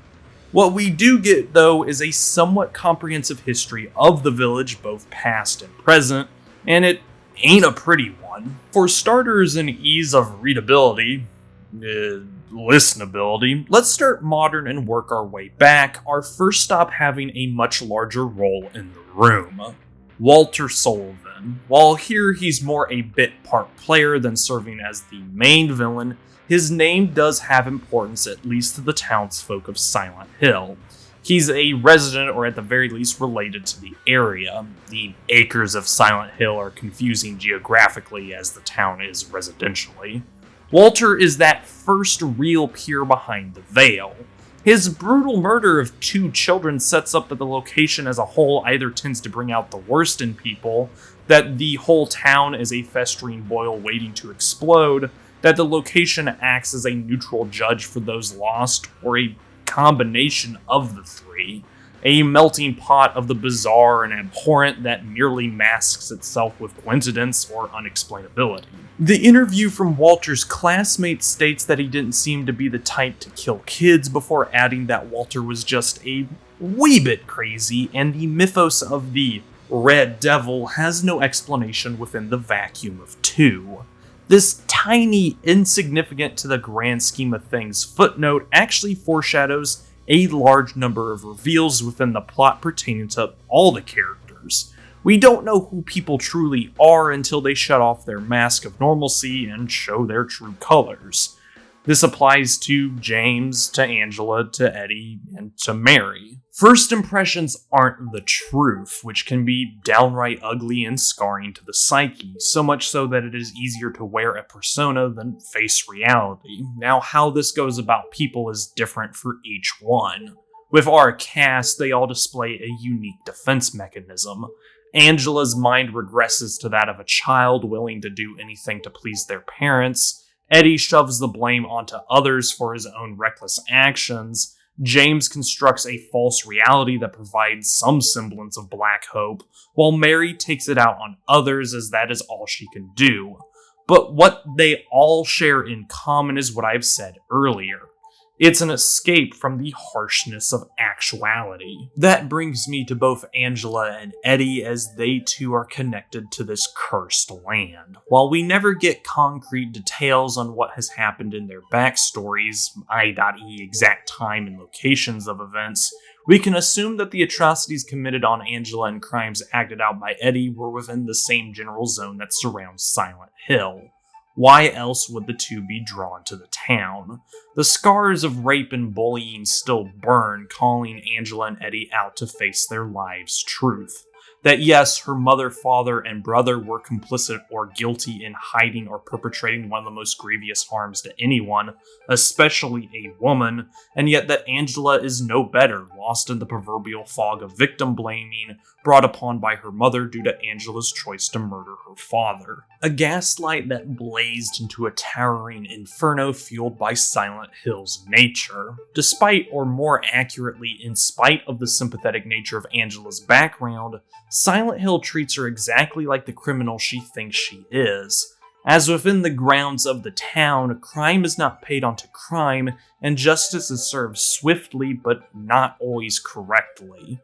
What we do get, though, is a somewhat comprehensive history of the village, both past and present, and it ain't a pretty one. For starters and ease of readability, listenability, let's start modern and work our way back, our first stop having a much larger role in the room. Walter Sullivan. While here he's more a bit part player than serving as the main villain, his name does have importance, at least to the townsfolk of Silent Hill. He's a resident, or at the very least related to the area. The acres of Silent Hill are confusing geographically as the town is residentially. Walter is that first real peer behind the veil. His brutal murder of 2 children sets up that the location as a whole either tends to bring out the worst in people, that the whole town is a festering boil waiting to explode, that the location acts as a neutral judge for those lost, or a combination of the three. A melting pot of the bizarre and abhorrent that merely masks itself with coincidence or unexplainability. The interview from Walter's classmate states that he didn't seem to be the type to kill kids, before adding that Walter was just a wee bit crazy, and the mythos of the Red Devil has no explanation within the vacuum of 2. This tiny, insignificant to the grand scheme of things footnote actually foreshadows a large number of reveals within the plot pertaining to all the characters. We don't know who people truly are until they shut off their mask of normalcy and show their true colors. This applies to James, to Angela, to Eddie, and to Mary. First impressions aren't the truth, which can be downright ugly and scarring to the psyche, so much so that it is easier to wear a persona than face reality. Now, how this goes about people is different for each one. With our cast, they all display a unique defense mechanism. Angela's mind regresses to that of a child willing to do anything to please their parents. Eddie shoves the blame onto others for his own reckless actions. James constructs a false reality that provides some semblance of black hope, while Mary takes it out on others as that is all she can do. But what they all share in common is what I've said earlier. It's an escape from the harshness of actuality. That brings me to both Angela and Eddie, as they too are connected to this cursed land. While we never get concrete details on what has happened in their backstories, i.e. exact time and locations of events, we can assume that the atrocities committed on Angela and crimes acted out by Eddie were within the same general zone that surrounds Silent Hill. Why else would the two be drawn to the town? The scars of rape and bullying still burn, calling Angela and Eddie out to face their lives' truth. That yes, her mother, father, and brother were complicit or guilty in hiding or perpetrating one of the most grievous harms to anyone, especially a woman, and yet that Angela is no better, lost in the proverbial fog of victim blaming brought upon by her mother due to Angela's choice to murder her father. A gaslight that blazed into a towering inferno fueled by Silent Hill's nature. Despite, or more accurately, in spite of the sympathetic nature of Angela's background, Silent Hill treats her exactly like the criminal she thinks she is. As within the grounds of the town, crime is not paid onto crime, and justice is served swiftly but not always correctly.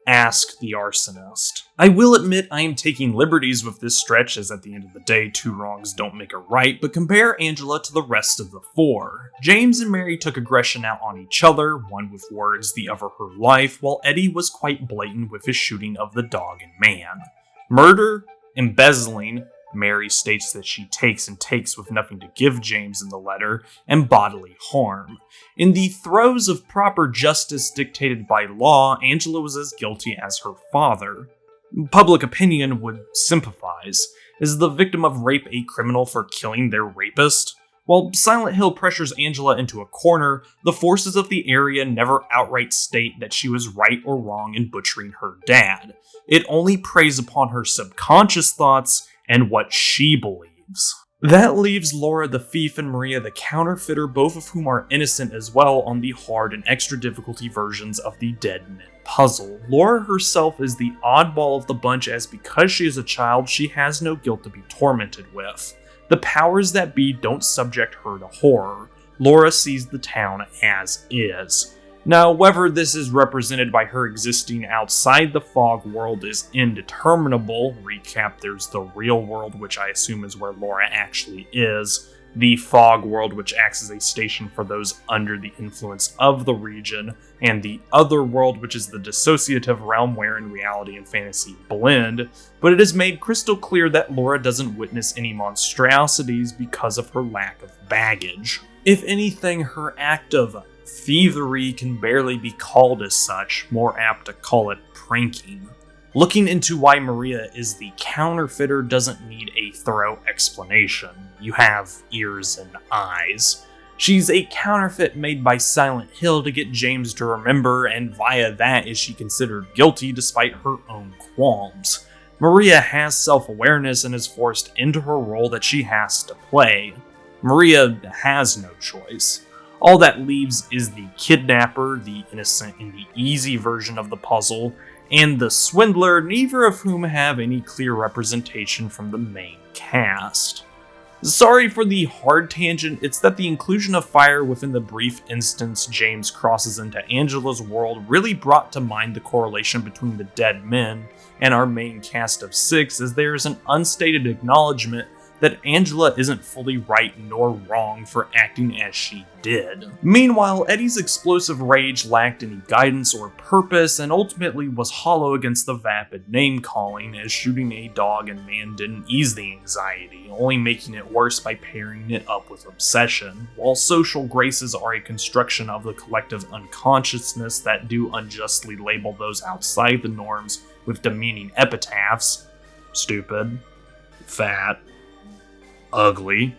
Ask the arsonist. I will admit I am taking liberties with this stretch, as at the end of the day, 2 wrongs don't make a right, but compare Angela to the rest of the 4. James and Mary took aggression out on each other, one with words, the other her life, while Eddie was quite blatant with his shooting of the dog and man. Murder, embezzling, Mary states that she takes and takes with nothing to give James in the letter, and bodily harm. In the throes of proper justice dictated by law, Angela was as guilty as her father. Public opinion would sympathize. Is the victim of rape a criminal for killing their rapist? While Silent Hill pressures Angela into a corner, the forces of the area never outright state that she was right or wrong in butchering her dad. It only preys upon her subconscious thoughts and what she believes. That leaves Laura the thief and Maria the counterfeiter, both of whom are innocent as well, on the hard and extra difficulty versions of the Dead Men puzzle. Laura herself is the oddball of the bunch, as because she is a child, she has no guilt to be tormented with. The powers that be don't subject her to horror. Laura sees the town as is. Now, whether this is represented by her existing outside the fog world is indeterminable. Recap, there's the real world, which I assume is where Laura actually is, the fog world, which acts as a station for those under the influence of the region, and the other world, which is the dissociative realm wherein reality and fantasy blend, but it is made crystal clear that Laura doesn't witness any monstrosities because of her lack of baggage. If anything, her act of thievery can barely be called as such, more apt to call it pranking. Looking into why Maria is the counterfeiter doesn't need a thorough explanation. You have ears and eyes. She's a counterfeit made by Silent Hill to get James to remember, and via that is she considered guilty despite her own qualms. Maria has self-awareness and is forced into her role that she has to play. Maria has no choice. All that leaves is the kidnapper, the innocent and the easy version of the puzzle, and the swindler, neither of whom have any clear representation from the main cast. Sorry for the hard tangent, it's that the inclusion of fire within the brief instance James crosses into Angela's world really brought to mind the correlation between the dead men and our main cast of 6, as there is an unstated acknowledgement that Angela isn't fully right nor wrong for acting as she did. Meanwhile, Eddie's explosive rage lacked any guidance or purpose, and ultimately was hollow against the vapid name-calling, as shooting a dog and man didn't ease the anxiety, only making it worse by pairing it up with obsession. While social graces are a construction of the collective unconsciousness that do unjustly label those outside the norms with demeaning epitaphs, stupid, fat, ugly,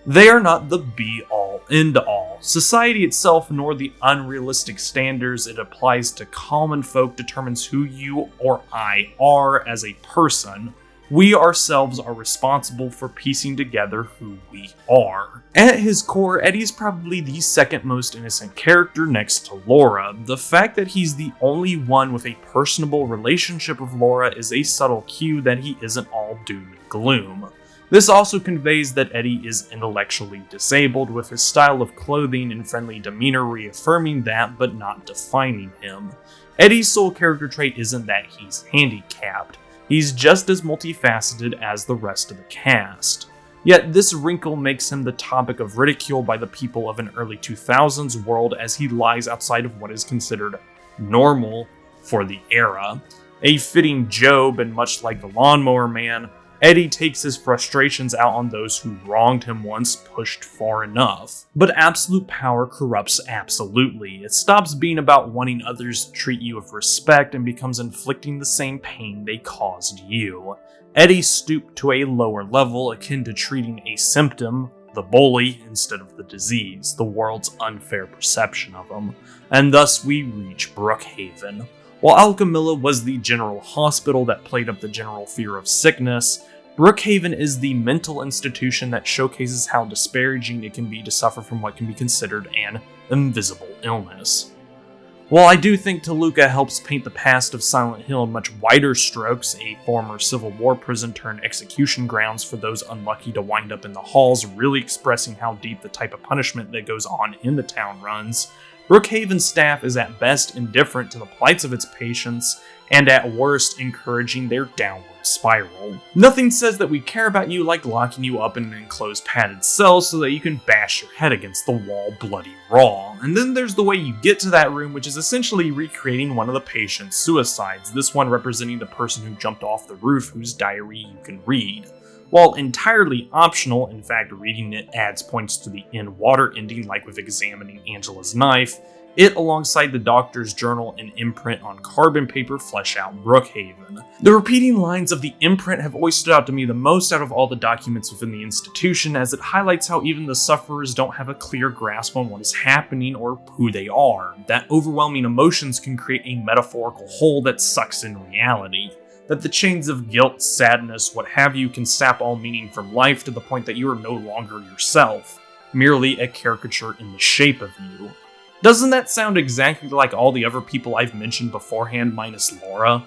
they are not the be-all, end-all. Society itself, nor the unrealistic standards it applies to common folk, determines who you or I are as a person. We ourselves are responsible for piecing together who we are. At his core, Eddie's probably the second most innocent character next to Laura. The fact that he's the only one with a personable relationship with Laura is a subtle cue that he isn't all doom and gloom. This also conveys that Eddie is intellectually disabled, with his style of clothing and friendly demeanor reaffirming that, but not defining him. Eddie's sole character trait isn't that he's handicapped. He's just as multifaceted as the rest of the cast. Yet this wrinkle makes him the topic of ridicule by the people of an early 2000s world, as he lies outside of what is considered normal for the era. A fitting Job, and much like the Lawnmower Man, Eddie takes his frustrations out on those who wronged him once pushed far enough. But absolute power corrupts absolutely. It stops being about wanting others to treat you with respect and becomes inflicting the same pain they caused you. Eddie stooped to a lower level, akin to treating a symptom, the bully, instead of the disease, the world's unfair perception of him. And thus we reach Brookhaven. While Alchemilla was the general hospital that played up the general fear of sickness, Brookhaven is the mental institution that showcases how disparaging it can be to suffer from what can be considered an invisible illness. While I do think Toluca helps paint the past of Silent Hill in much wider strokes, a former Civil War prison turned execution grounds for those unlucky to wind up in the halls, really expressing how deep the type of punishment that goes on in the town runs, Brookhaven's staff is at best indifferent to the plights of its patients, and at worst encouraging their downward spiral. Nothing says that we care about you like locking you up in an enclosed padded cell so that you can bash your head against the wall bloody raw. And then there's the way you get to that room, which is essentially recreating one of the patient's suicides, this one representing the person who jumped off the roof whose diary you can read. While entirely optional, in fact reading it adds points to the in-water ending like with examining Angela's knife, it, alongside the doctor's journal and imprint on carbon paper, flesh out Brookhaven. The repeating lines of the imprint have always stood out to me the most out of all the documents within the institution, as it highlights how even the sufferers don't have a clear grasp on what is happening or who they are. That overwhelming emotions can create a metaphorical hole that sucks in reality. That the chains of guilt, sadness, what have you can sap all meaning from life to the point that you are no longer yourself, merely a caricature in the shape of you. Doesn't that sound exactly like all the other people I've mentioned beforehand minus Laura?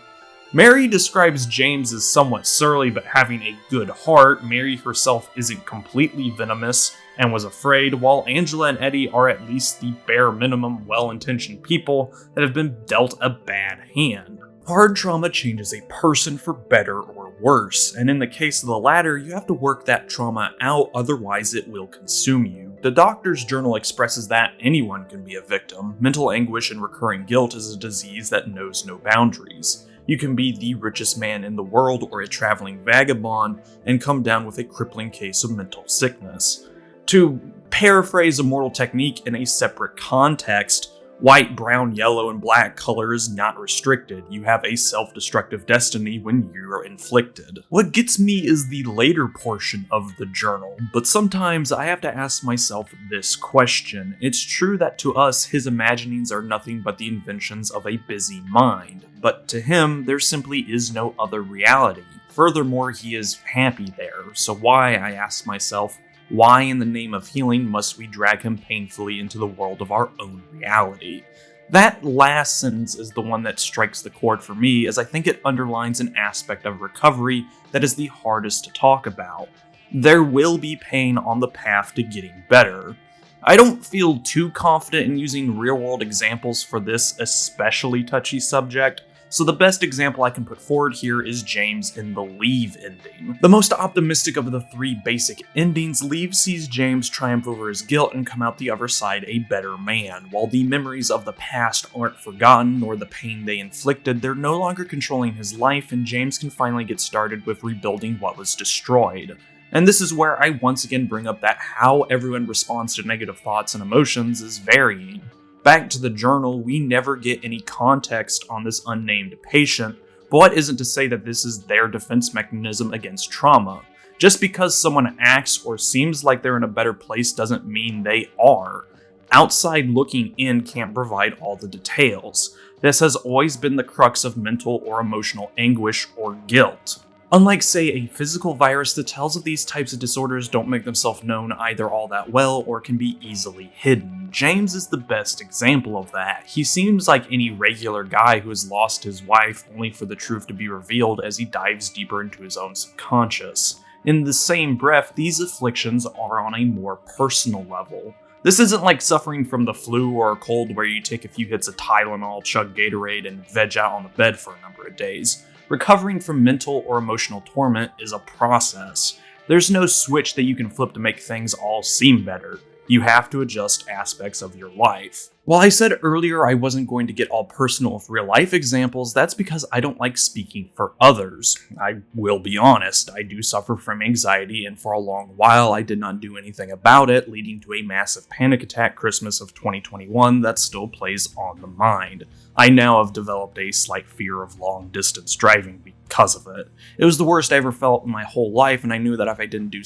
Mary describes James as somewhat surly but having a good heart. Mary herself isn't completely venomous and was afraid, while Angela and Eddie are at least the bare minimum well-intentioned people that have been dealt a bad hand. Hard trauma changes a person for better or worse, and in the case of the latter, you have to work that trauma out, otherwise it will consume you. The doctor's journal expresses that anyone can be a victim. Mental anguish and recurring guilt is a disease that knows no boundaries. You can be the richest man in the world or a traveling vagabond and come down with a crippling case of mental sickness. To paraphrase a mortal technique in a separate context, white, brown, yellow, and black color is not restricted. You have a self-destructive destiny when you're inflicted. What gets me is the later portion of the journal, but sometimes I have to ask myself this question. It's true that to us, his imaginings are nothing but the inventions of a busy mind, but to him, there simply is no other reality. Furthermore, he is happy there, so why, I ask myself, why in the name of healing must we drag him painfully into the world of our own reality? That last sentence is the one that strikes the chord for me, as I think it underlines an aspect of recovery that is the hardest to talk about. There will be pain on the path to getting better. I don't feel too confident in using real-world examples for this especially touchy subject, so the best example I can put forward here is James in the Leave ending. The most optimistic of the three basic endings, Leave sees James triumph over his guilt and come out the other side a better man. While the memories of the past aren't forgotten, nor the pain they inflicted, they're no longer controlling his life, and James can finally get started with rebuilding what was destroyed. And this is where I once again bring up that how everyone responds to negative thoughts and emotions is varying. Back to the journal, we never get any context on this unnamed patient, but what isn't to say that this is their defense mechanism against trauma. Just because someone acts or seems like they're in a better place doesn't mean they are. Outside looking in can't provide all the details. This has always been the crux of mental or emotional anguish or guilt. Unlike, say, a physical virus, the tells of these types of disorders don't make themselves known either all that well or can be easily hidden. James is the best example of that. He seems like any regular guy who has lost his wife only for the truth to be revealed as he dives deeper into his own subconscious. In the same breath, these afflictions are on a more personal level. This isn't like suffering from the flu or a cold where you take a few hits of Tylenol, chug Gatorade, and veg out on the bed for a number of days. Recovering from mental or emotional torment is a process. There's no switch that you can flip to make things all seem better. You have to adjust aspects of your life. While I said earlier I wasn't going to get all personal with real life examples, that's because I don't like speaking for others. I will be honest, I do suffer from anxiety, and for a long while I did not do anything about it, leading to a massive panic attack Christmas of 2021 that still plays on the mind. I now have developed a slight fear of long distance driving because of it. It was the worst I ever felt in my whole life, and I knew that if I didn't do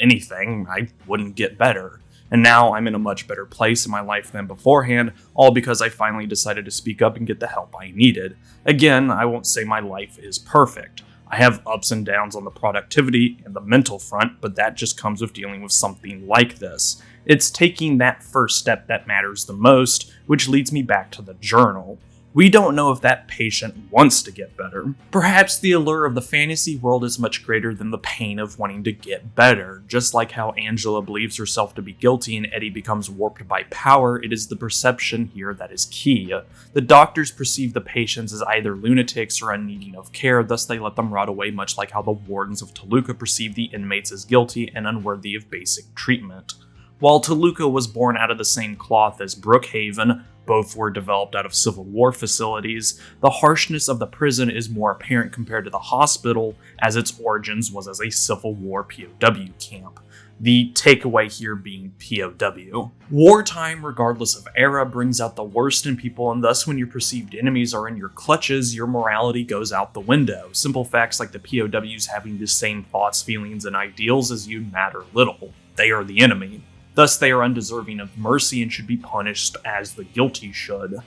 anything, I wouldn't get better. And now I'm in a much better place in my life than beforehand, all because I finally decided to speak up and get the help I needed. Again, I won't say my life is perfect. I have ups and downs on the productivity and the mental front, but that just comes with dealing with something like this. It's taking that first step that matters the most, which leads me back to the journal. We don't know if that patient wants to get better. Perhaps the allure of the fantasy world is much greater than the pain of wanting to get better. Just like how Angela believes herself to be guilty and Eddie becomes warped by power, it is the perception here that is key. The doctors perceive the patients as either lunatics or unneeding of care, thus they let them rot away, much like how the wardens of Toluca perceive the inmates as guilty and unworthy of basic treatment. While Toluca was born out of the same cloth as Brookhaven, both were developed out of Civil War facilities, the harshness of the prison is more apparent compared to the hospital, as its origins was as a Civil War POW camp. The takeaway here being POW. Wartime, regardless of era, brings out the worst in people, and thus when your perceived enemies are in your clutches, your morality goes out the window. Simple facts like the POWs having the same thoughts, feelings, and ideals as you matter little. They are the enemy. Thus, they are undeserving of mercy and should be punished as the guilty should,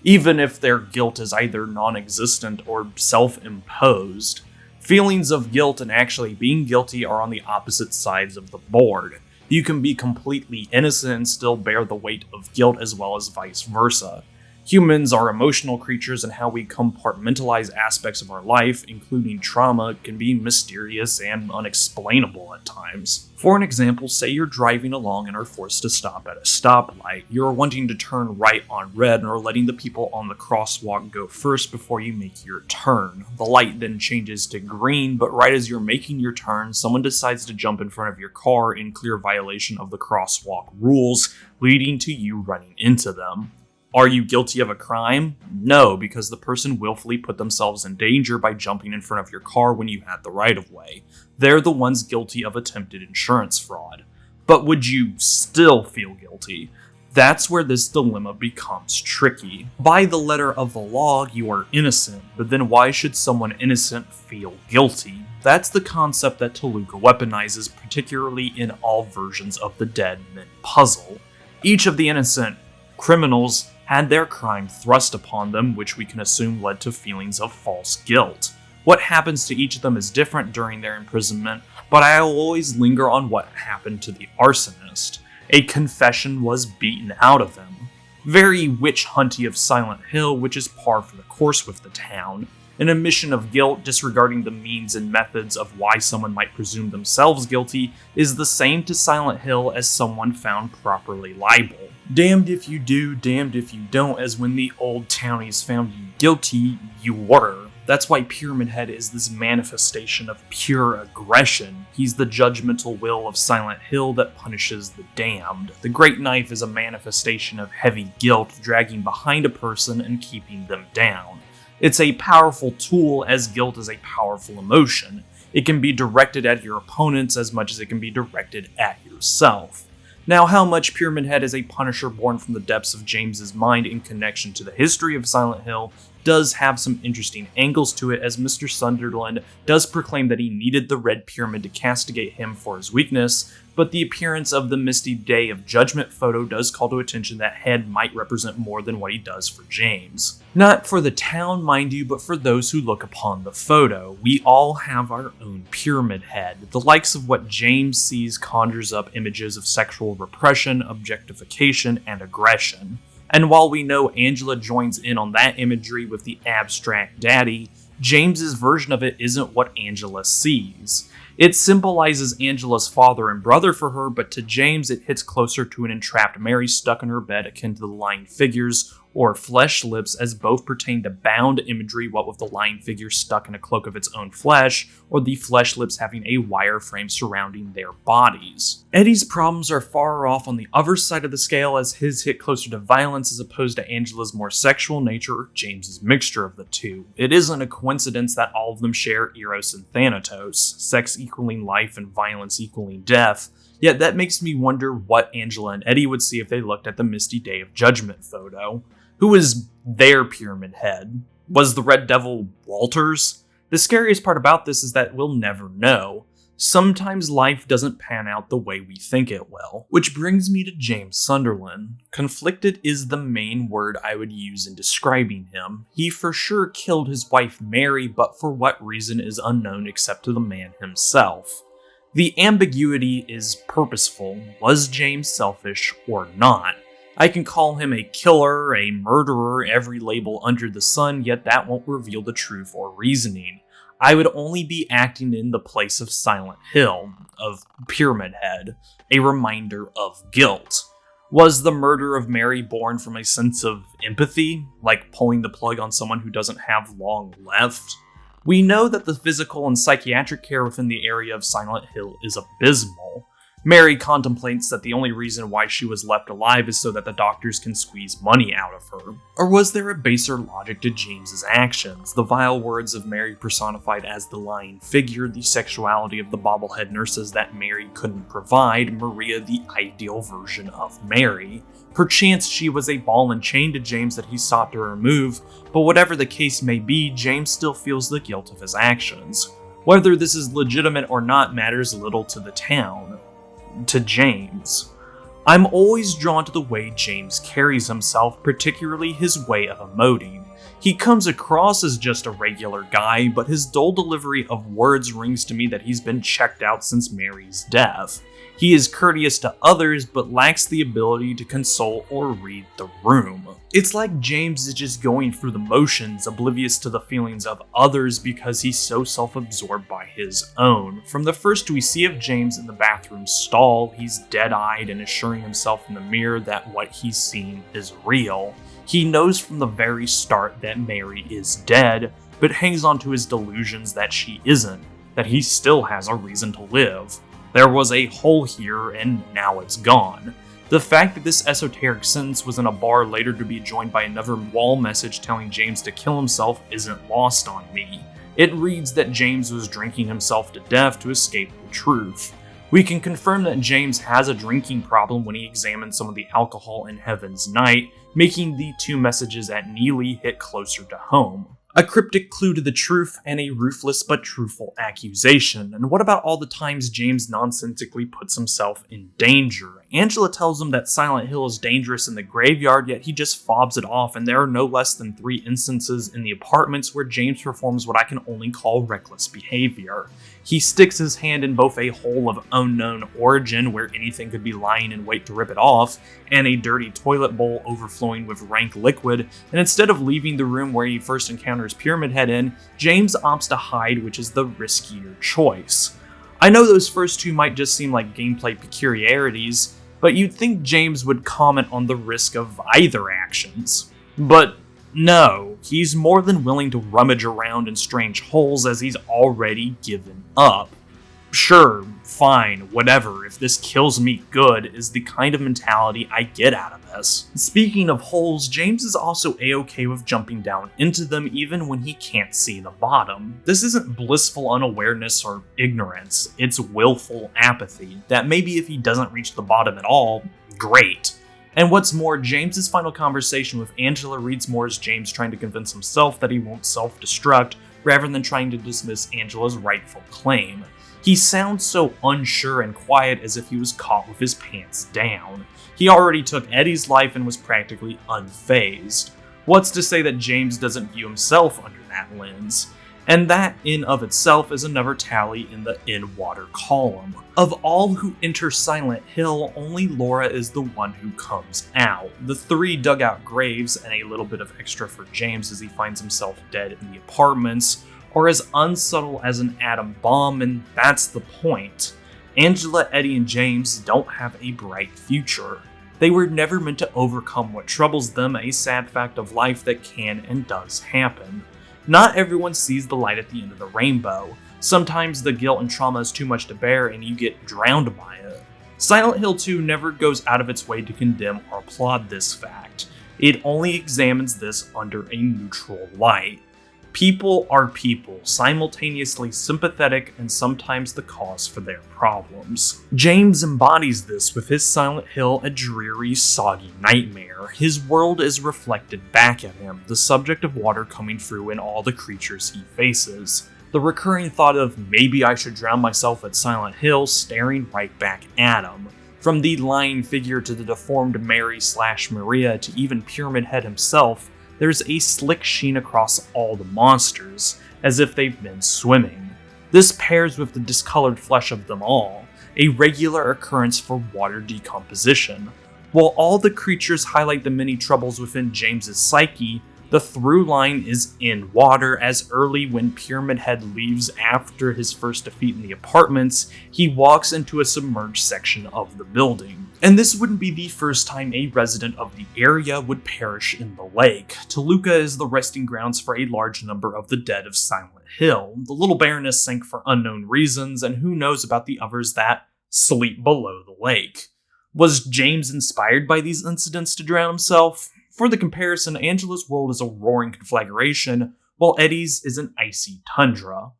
even if their guilt is either non-existent or self-imposed. Feelings of guilt and actually being guilty are on the opposite sides of the board. You can be completely innocent and still bear the weight of guilt, as well as vice versa. Humans are emotional creatures, and how we compartmentalize aspects of our life, including trauma, can be mysterious and unexplainable at times. For an example, say you're driving along and are forced to stop at a stoplight. You're wanting to turn right on red and are letting the people on the crosswalk go first before you make your turn. The light then changes to green, but right as you're making your turn, someone decides to jump in front of your car in clear violation of the crosswalk rules, leading to you running into them. Are you guilty of a crime? No, because the person willfully put themselves in danger by jumping in front of your car when you had the right-of-way. They're the ones guilty of attempted insurance fraud. But would you still feel guilty? That's where this dilemma becomes tricky. By the letter of the law, you are innocent, but then why should someone innocent feel guilty? That's the concept that Toluca weaponizes, particularly in all versions of the Dead Men puzzle. Each of the innocent criminals had their crime thrust upon them, which we can assume led to feelings of false guilt. What happens to each of them is different during their imprisonment, but I'll always linger on what happened to the arsonist. A confession was beaten out of him. Very witch hunty of Silent Hill, which is par for the course with the town. An admission of guilt disregarding the means and methods of why someone might presume themselves guilty is the same to Silent Hill as someone found properly liable. Damned if you do, damned if you don't, as when the old townies found you guilty, you were. That's why Pyramid Head is this manifestation of pure aggression. He's the judgmental will of Silent Hill that punishes the damned. The Great Knife is a manifestation of heavy guilt dragging behind a person and keeping them down. It's a powerful tool, as guilt is a powerful emotion. It can be directed at your opponents as much as it can be directed at yourself. Now, how much Pyramid Head is a punisher born from the depths of James's mind in connection to the history of Silent Hill does have some interesting angles to it, as Mr. Sunderland does proclaim that he needed the Red Pyramid to castigate him for his weakness, but the appearance of the Misty Day of Judgment photo does call to attention that Head might represent more than what he does for James. Not for the town, mind you, but for those who look upon the photo. We all have our own Pyramid Head. The likes of what James sees conjures up images of sexual repression, objectification, and aggression. And while we know Angela joins in on that imagery with the abstract daddy, James's version of it isn't what Angela sees. It symbolizes Angela's father and brother for her, but to James it hits closer to an entrapped Mary stuck in her bed, akin to the lying figures or flesh lips, as both pertain to bound imagery, what with the lying figure stuck in a cloak of its own flesh, or the flesh lips having a wire frame surrounding their bodies. Eddie's problems are far off on the other side of the scale, as his hit closer to violence as opposed to Angela's more sexual nature, or James's mixture of the two. It isn't a coincidence that all of them share Eros and Thanatos, sex equaling life and violence equaling death. Yet that makes me wonder what Angela and Eddie would see if they looked at the Misty Day of Judgment photo. Who is their Pyramid Head? Was the Red Devil Walter's? The scariest part about this is that we'll never know. Sometimes life doesn't pan out the way we think it will. Which brings me to James Sunderland. Conflicted is the main word I would use in describing him. He for sure killed his wife Mary, but for what reason is unknown except to the man himself. The ambiguity is purposeful. Was James selfish or not? I can call him a killer, a murderer, every label under the sun, yet that won't reveal the truth or reasoning. I would only be acting in the place of Silent Hill, of Pyramid Head, a reminder of guilt. Was the murder of Mary born from a sense of empathy, like pulling the plug on someone who doesn't have long left? We know that the physical and psychiatric care within the area of Silent Hill is abysmal. Mary contemplates that the only reason why she was left alive is so that the doctors can squeeze money out of her. Or was there a baser logic to James's actions? The vile words of Mary personified as the lying figure, the sexuality of the bobblehead nurses that Mary couldn't provide, Maria the ideal version of Mary. Perchance she was a ball and chain to James that he sought to remove, but whatever the case may be, James still feels the guilt of his actions. Whether this is legitimate or not matters little to the town. To James. I'm always drawn to the way James carries himself, particularly his way of emoting. He comes across as just a regular guy, but his dull delivery of words rings to me that he's been checked out since Mary's death. He is courteous to others, but lacks the ability to console or read the room. It's like James is just going through the motions, oblivious to the feelings of others because he's so self-absorbed by his own. From the first we see of James in the bathroom stall, he's dead-eyed and assuring himself in the mirror that what he's seen is real. He knows from the very start that Mary is dead, but hangs on to his delusions that she isn't, that he still has a reason to live. There was a hole here, and now it's gone. The fact that this esoteric sentence was in a bar later to be joined by another wall message telling James to kill himself isn't lost on me. It reads that James was drinking himself to death to escape the truth. We can confirm that James has a drinking problem when he examines some of the alcohol in Heaven's Night, making the two messages at Neely hit closer to home. A cryptic clue to the truth and a ruthless but truthful accusation. And what about all the times James nonsensically puts himself in danger? Angela tells him that Silent Hill is dangerous in the graveyard, yet he just fobs it off, and there are no less than 3 instances in the apartments where James performs what I can only call reckless behavior. He sticks his hand in both a hole of unknown origin, where anything could be lying in wait to rip it off, and a dirty toilet bowl overflowing with rank liquid, and instead of leaving the room where he first encounters Pyramid Head in, James opts to hide, which is the riskier choice. I know those first 2 might just seem like gameplay peculiarities, but you'd think James would comment on the risk of either actions. But no, he's more than willing to rummage around in strange holes as he's already given up. Sure, fine, whatever, if this kills me, good, is the kind of mentality I get out of this. Speaking of holes, James is also a-okay with jumping down into them even when he can't see the bottom. This isn't blissful unawareness or ignorance, it's willful apathy, that maybe if he doesn't reach the bottom at all, great. And what's more, James's final conversation with Angela reads more as James trying to convince himself that he won't self-destruct, rather than trying to dismiss Angela's rightful claim. He sounds so unsure and quiet as if he was caught with his pants down. He already took Eddie's life and was practically unfazed. What's to say that James doesn't view himself under that lens? And that in of itself is another tally in the in-water column. Of all who enter Silent Hill, only Laura is the one who comes out. The 3 dugout graves and a little bit of extra for James as he finds himself dead in the apartments are as unsubtle as an atom bomb, and that's the point. Angela, Eddie, and James don't have a bright future. They were never meant to overcome what troubles them, a sad fact of life that can and does happen. Not everyone sees the light at the end of the rainbow. Sometimes the guilt and trauma is too much to bear and you get drowned by it. Silent Hill 2 never goes out of its way to condemn or applaud this fact. It only examines this under a neutral light. People are people, simultaneously sympathetic and sometimes the cause for their problems. James embodies this with his Silent Hill a dreary, soggy nightmare. His world is reflected back at him, the subject of water coming through in all the creatures he faces. The recurring thought of maybe I should drown myself at Silent Hill staring right back at him. From the lying figure to the deformed Mary/Maria to even Pyramid Head himself, there's a slick sheen across all the monsters, as if they've been swimming. This pairs with the discolored flesh of them all, a regular occurrence for water decomposition. While all the creatures highlight the many troubles within James's psyche, the through line is in water, as early when Pyramid Head leaves after his first defeat in the apartments, he walks into a submerged section of the building. And this wouldn't be the first time a resident of the area would perish in the lake. Toluca is the resting grounds for a large number of the dead of Silent Hill. The Little Baroness sank for unknown reasons, and who knows about the others that sleep below the lake. Was James inspired by these incidents to drown himself? For the comparison, Angela's world is a roaring conflagration, while Eddie's is an icy tundra.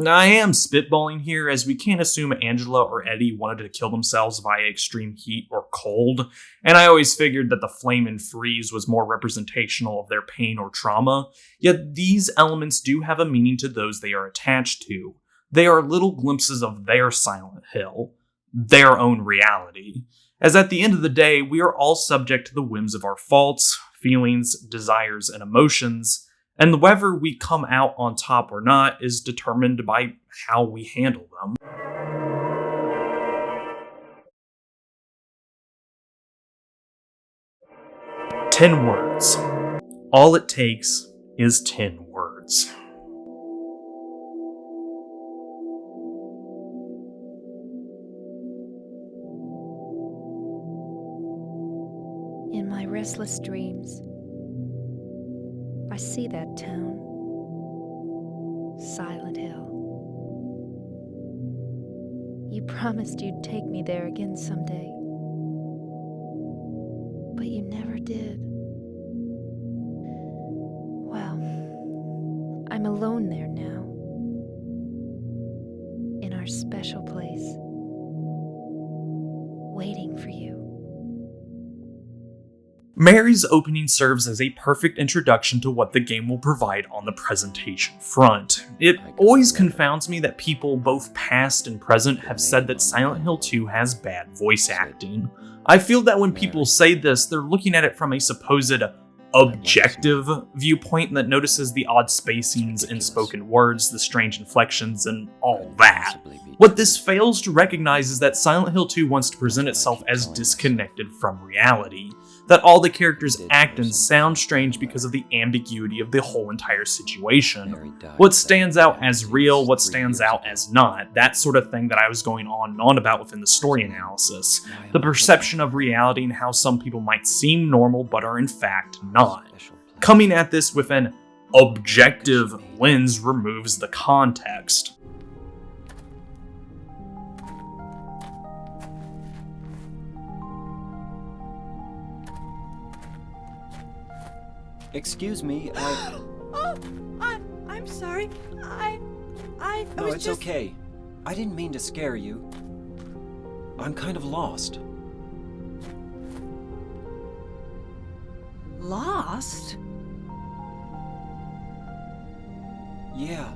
I am spitballing here, as we can't assume Angela or Eddie wanted to kill themselves via extreme heat or cold, and I always figured that the flame and freeze was more representational of their pain or trauma, yet these elements do have a meaning to those they are attached to. They are little glimpses of their Silent Hill, their own reality. As at the end of the day, we are all subject to the whims of our faults, feelings, desires, and emotions, And whether we come out on top or not is determined by how we handle them. "10 words. All it takes is 10 words." In my restless dreams, I see that town, Silent Hill. You promised you'd take me there again someday, but you never did. Well, I'm alone there now, in our special place, waiting for you. Mary's opening serves as a perfect introduction to what the game will provide on the presentation front. It always confounds me that people, both past and present, have said that Silent Hill 2 has bad voice acting. I feel that when people say this, they're looking at it from a supposed objective viewpoint that notices the odd spacings in spoken words, the strange inflections, and all that. What this fails to recognize is that Silent Hill 2 wants to present itself as disconnected from reality, that all the characters act and sound strange because of the ambiguity of the whole entire situation. What stands out as real, what stands out as not, that sort of thing that I was going on and on about within the story analysis. The perception of reality and how some people might seem normal but are in fact not. Coming at this with an objective lens removes the context. Excuse me, I'm sorry. I No, was it's just... okay. I didn't mean to scare you. I'm kind of lost. Lost? Yeah.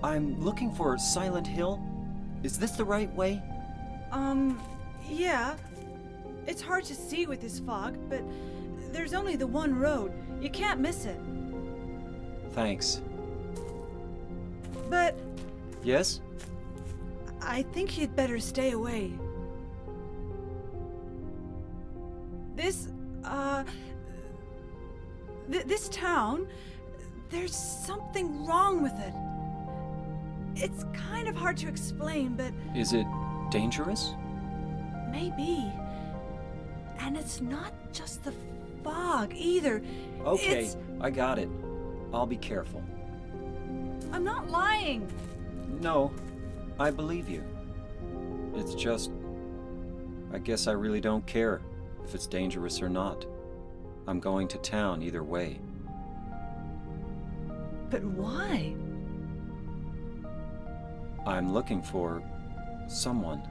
I'm looking for Silent Hill. Is this the right way? Yeah. It's hard to see with this fog, but there's only the one road. You can't miss it. Thanks. But Yes? I think you'd better stay away. This town, there's something wrong with it. It's kind of hard to explain, but Is it dangerous? maybe. And it's not just the fog either. Okay, I got it. I'll be careful. I'm not lying. No, I believe you. It's just, I guess I really don't care if it's dangerous or not. I'm going to town either way. But why? I'm looking for someone.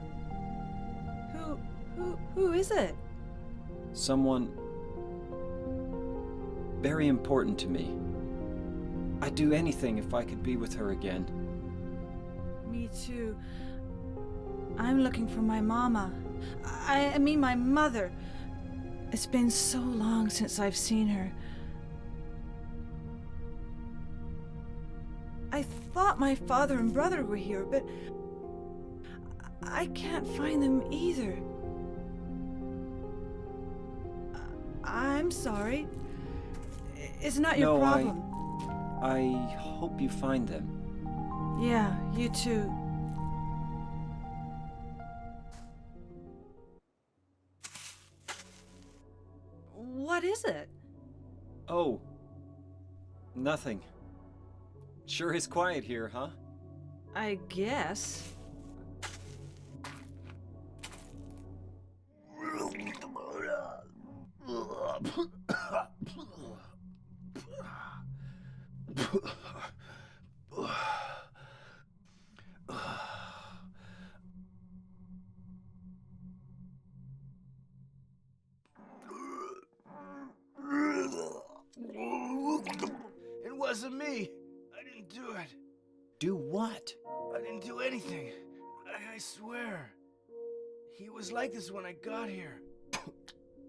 Who is it? Someone very important to me. I'd do anything if I could be with her again. Me too. I'm looking for my mama. I mean my mother. It's been so long since I've seen her. I thought my father and brother were here, but I can't find them either. I'm sorry. It's not your problem. I hope you find them. Yeah, you too. What is it? Oh, nothing. Sure is quiet here, huh? I guess. It wasn't me. I didn't do it. Do what? I didn't do anything. I swear. He was like this when I got here.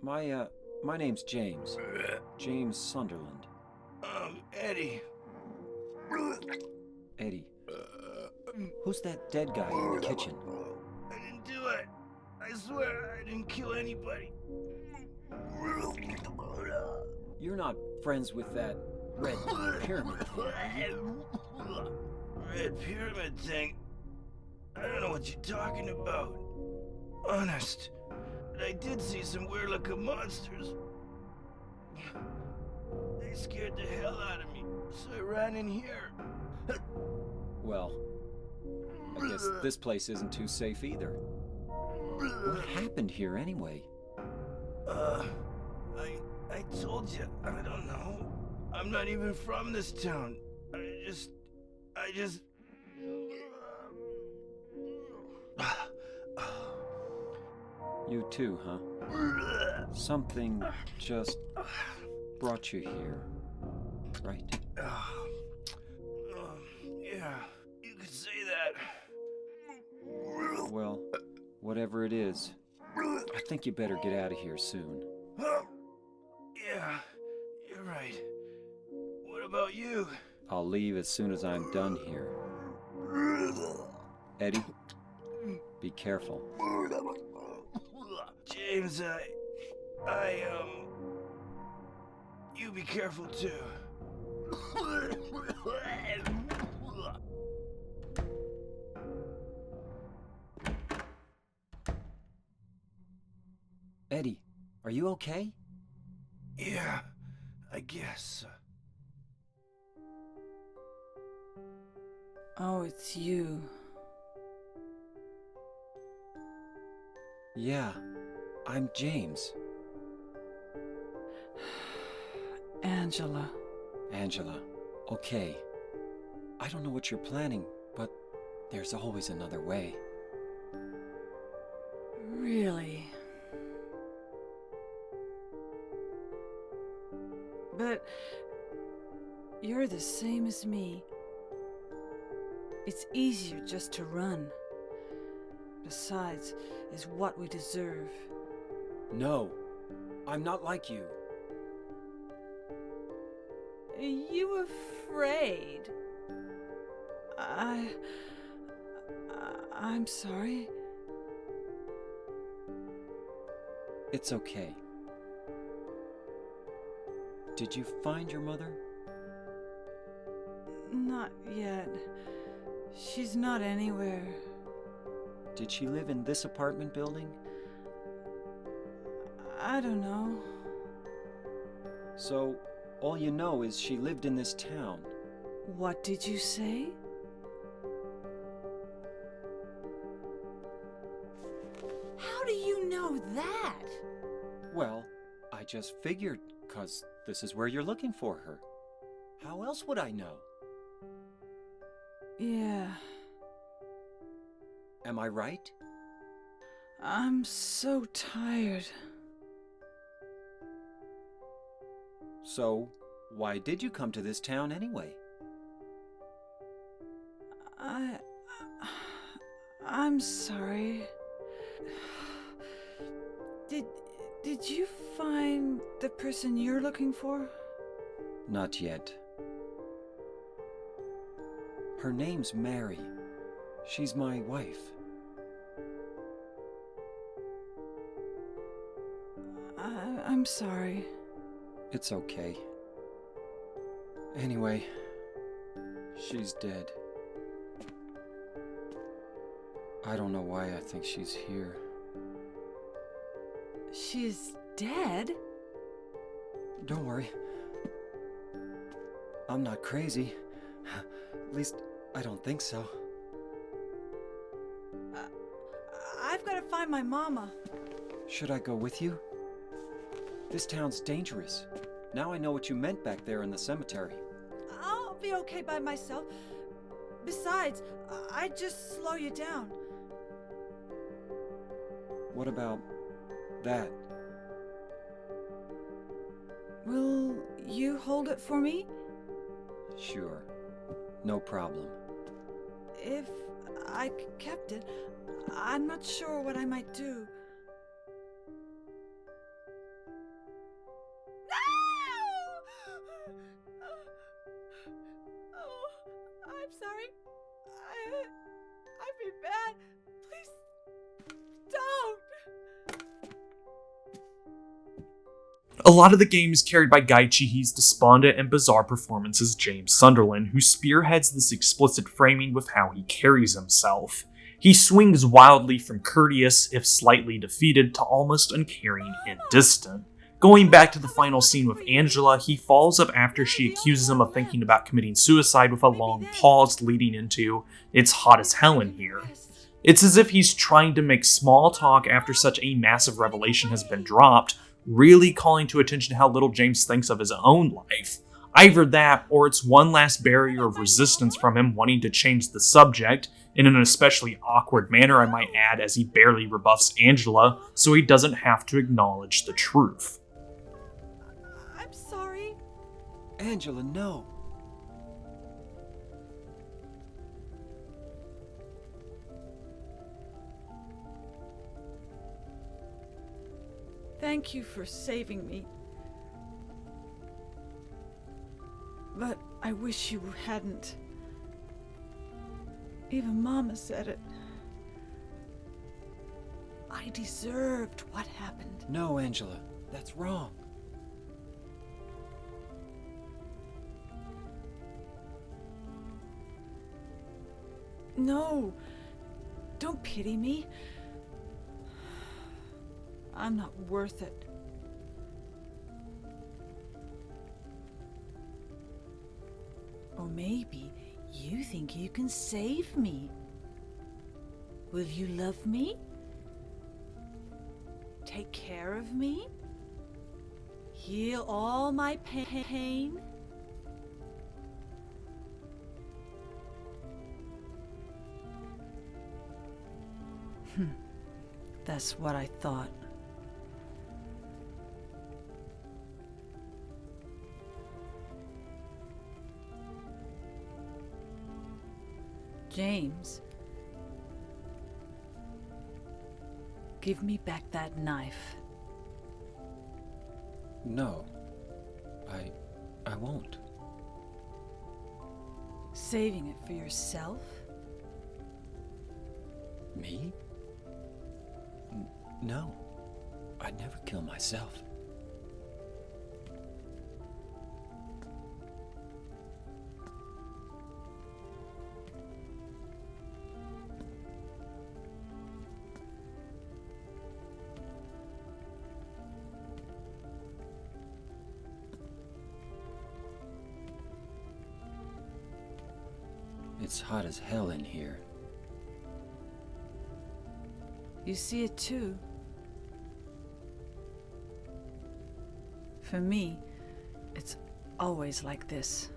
My name's James. James Sunderland. Eddie, Eddie, who's that dead guy in the kitchen? I didn't do it. I swear I didn't kill anybody. You're not friends with that red pyramid thing, are you? Red pyramid thing? I don't know what you're talking about. Honest. But I did see some weird-looking monsters. They scared the hell out of me, so I ran in here. Well, I guess this place isn't too safe either. What happened here anyway? I told you, I don't know. I'm not even from this town. I just... You too, huh? Something just brought you here, right? Yeah, you could say that. Well, whatever it is, I think you better get out of here soon. Yeah, you're right. What about you? I'll leave as soon as I'm done here. Eddie, be careful. James, you be careful too. Eddie, are you okay? Yeah, I guess. Oh, it's you. Yeah, I'm James. Angela. Angela, okay. I don't know what you're planning, but there's always another way. Really? But you're the same as me. It's easier just to run. Besides, is what we deserve. No, I'm not like you. Are you afraid? I'm sorry. It's okay. Did you find your mother? Not yet. She's not anywhere. Did she live in this apartment building? I don't know. So, all you know is she lived in this town. What did you say? How do you know that? Well, I just figured, 'cause this is where you're looking for her. How else would I know? Yeah. Am I right? I'm so tired. So, why did you come to this town anyway? I'm sorry. Did you find the person you're looking for? Not yet. Her name's Mary. She's my wife. I'm sorry. It's okay. Anyway, she's dead. I don't know why I think she's here. She's dead? Don't worry. I'm not crazy. At least, I don't think so. I've got to find my mama. Should I go with you? This town's dangerous. Now I know what you meant back there in the cemetery. I'll be okay by myself. Besides, I'd just slow you down. What about that? Will you hold it for me? Sure. No problem. If I kept it, I'm not sure what I might do. No! A lot of the game is carried by Gaichihi's despondent and bizarre performance as James Sunderland, who spearheads this explicit framing with how he carries himself. He swings wildly from courteous, if slightly defeated, to almost uncaring and distant. Going back to the final scene with Angela, he follows up after she accuses him of thinking about committing suicide with a long pause leading into, "It's hot as hell in here." It's as if he's trying to make small talk after such a massive revelation has been dropped, really calling to attention how little James thinks of his own life. Either that, or it's one last barrier of resistance from him wanting to change the subject, in an especially awkward manner I might add, as he barely rebuffs Angela so he doesn't have to acknowledge the truth. I'm sorry. Angela, no. Thank you for saving me. But I wish you hadn't. Even Mama said it. I deserved what happened. No, Angela, that's wrong. No, don't pity me. I'm not worth it. Or maybe you think you can save me. Will you love me? Take care of me? Heal all my pain? That's what I thought. James, give me back that knife. No, I won't. Saving it for yourself? Me? No, I'd never kill myself. It's hot as hell in here. You see it too. For me, it's always like this.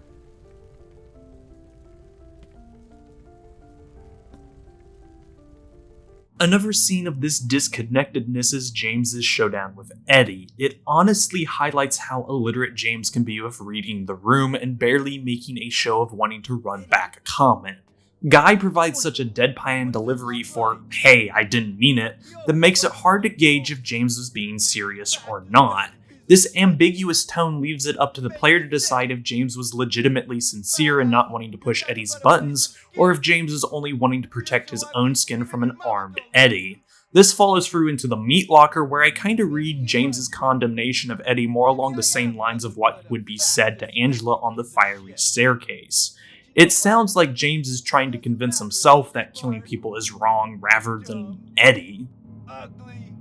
Another scene of this disconnectedness is James's showdown with Eddie. It honestly highlights how illiterate James can be with reading the room and barely making a show of wanting to run back a comment. Guy provides such a deadpan delivery for, "Hey, I didn't mean it," that makes it hard to gauge if James was being serious or not. This ambiguous tone leaves it up to the player to decide if James was legitimately sincere in not wanting to push Eddie's buttons, or if James is only wanting to protect his own skin from an armed Eddie. This follows through into the meat locker, where I kinda read James's condemnation of Eddie more along the same lines of what would be said to Angela on the fiery staircase. It sounds like James is trying to convince himself that killing people is wrong rather than Eddie. Ugly,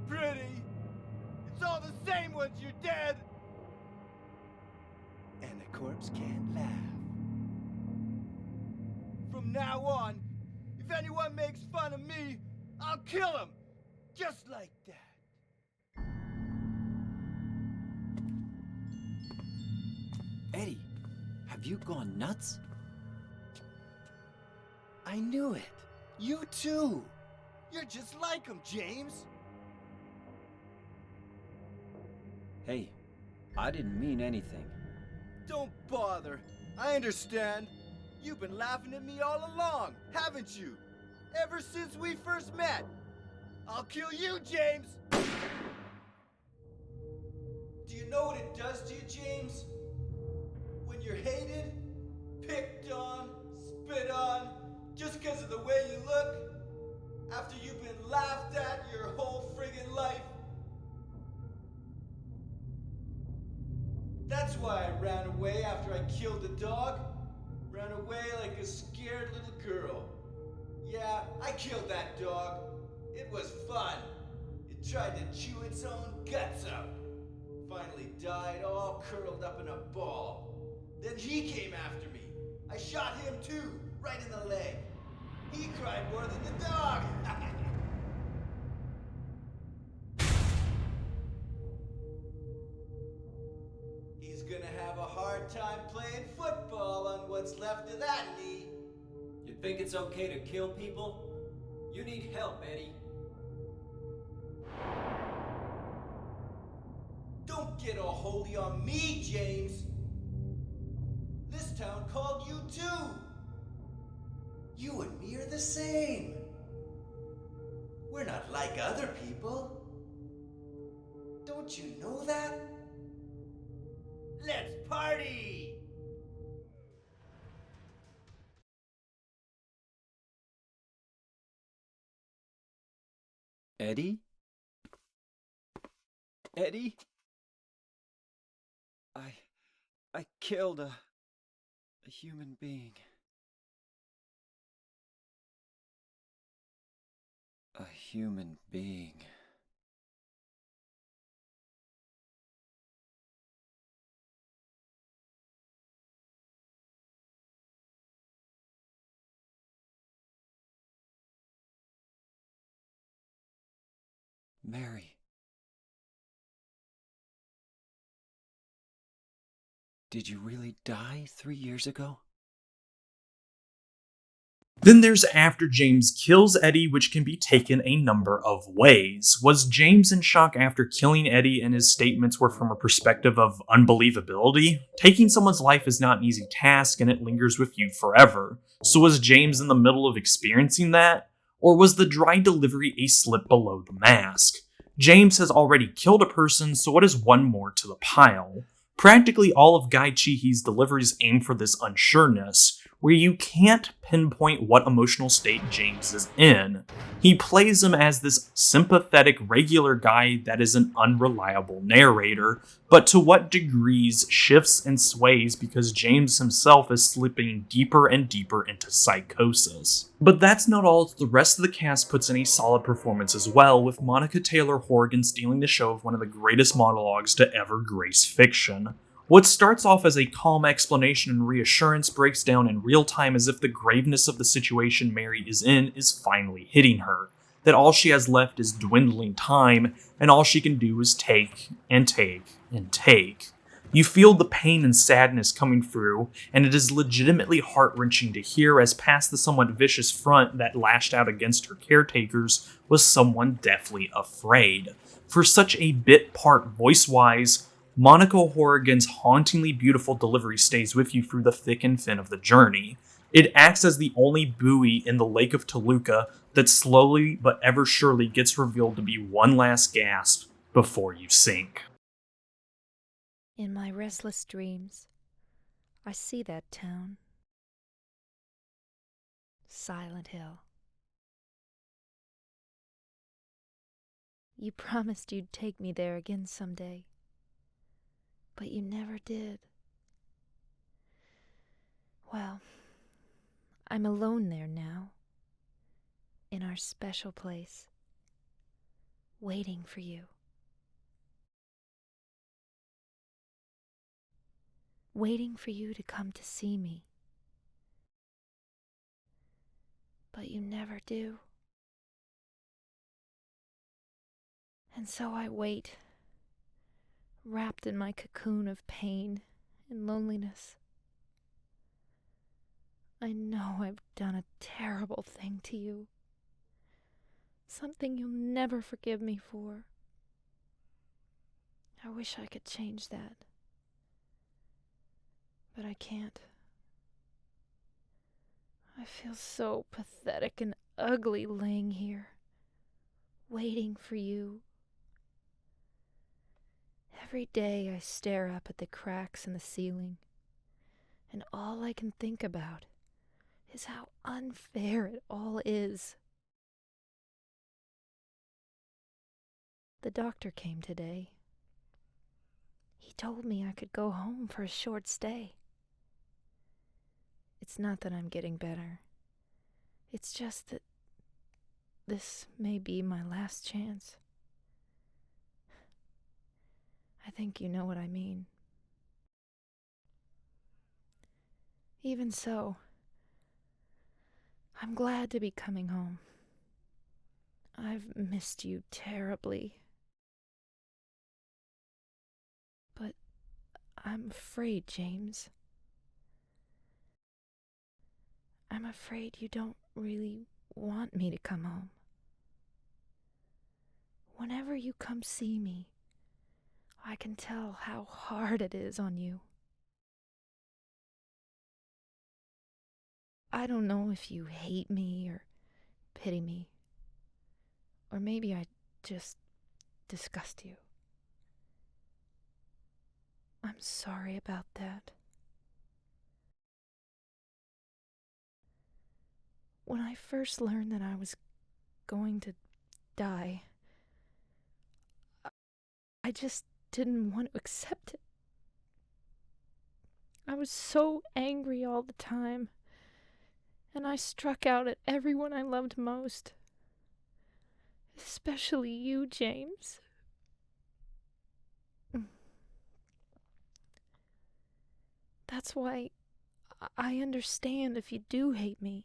pretty, it's all the same once you're dead. And the corpse can't laugh. From now on, if anyone makes fun of me, I'll kill him. Just like that. Eddie, have you gone nuts? I knew it. You too. You're just like him, James. Hey, I didn't mean anything. Don't bother. I understand. You've been laughing at me all along, haven't you? Ever since we first met. I'll kill you, James! Do you know what it does to you, James? When you're hated, picked on, spit on, just because of the way you look, after you've been laughed at your whole friggin' life. That's why I ran away after I killed the dog. Ran away like a scared little girl. Yeah, I killed that dog. It was fun. It tried to chew its own guts out. Finally died all curled up in a ball. Then he came after me. I shot him too, right in the leg. He cried more than the dog. He's gonna have a hard time playing football on what's left of that knee. You think it's okay to kill people? You need help, Eddie. Don't get all holy on me, James. This town called you too. You and me are the same. We're not like other people. Don't you know that? Let's party! Eddie? Eddie? I killed a human being. A human being. Mary. Did you really die 3 years ago? Then there's after James kills Eddie, which can be taken a number of ways. Was James in shock after killing Eddie and his statements were from a perspective of unbelievability? Taking someone's life is not an easy task and it lingers with you forever. So was James in the middle of experiencing that? Or was the dry delivery a slip below the mask? James has already killed a person, so what is one more to the pile? Practically all of Guy Chihi's deliveries aim for this unsureness, where you can't pinpoint what emotional state James is in. He plays him as this sympathetic, regular guy that is an unreliable narrator, but to what degrees shifts and sways because James himself is slipping deeper and deeper into psychosis. But that's not all, the rest of the cast puts in a solid performance as well, with Monica Taylor Horgan stealing the show of one of the greatest monologues to ever grace fiction. What starts off as a calm explanation and reassurance breaks down in real time as if the graveness of the situation Mary is in is finally hitting her, that all she has left is dwindling time, and all she can do is take, and take, and take. You feel the pain and sadness coming through, and it is legitimately heart-wrenching to hear, as past the somewhat vicious front that lashed out against her caretakers was someone deathly afraid. For such a bit part voice-wise, Monica Horgan's hauntingly beautiful delivery stays with you through the thick and thin of the journey. It acts as the only buoy in the Lake of Toluca that slowly but ever surely gets revealed to be one last gasp before you sink. In my restless dreams, I see that town. Silent Hill. You promised you'd take me there again someday. But you never did. Well, I'm alone there now, in our special place, waiting for you. Waiting for you to come to see me. But you never do. And so I wait, wrapped in my cocoon of pain and loneliness. I know I've done a terrible thing to you. Something you'll never forgive me for. I wish I could change that. But I can't. I feel so pathetic and ugly laying here, waiting for you. Every day I stare up at the cracks in the ceiling, and all I can think about is how unfair it all is. The doctor came today. He told me I could go home for a short stay. It's not that I'm getting better. It's just that this may be my last chance. I think you know what I mean. Even so, I'm glad to be coming home. I've missed you terribly. But I'm afraid, James. I'm afraid you don't really want me to come home. Whenever you come see me, I can tell how hard it is on you. I don't know if you hate me or pity me. Or maybe I just disgust you. I'm sorry about that. When I first learned that I was going to die, I just didn't want to accept it. I was so angry all the time, and I struck out at everyone I loved most. Especially you, James. That's why I understand if you do hate me.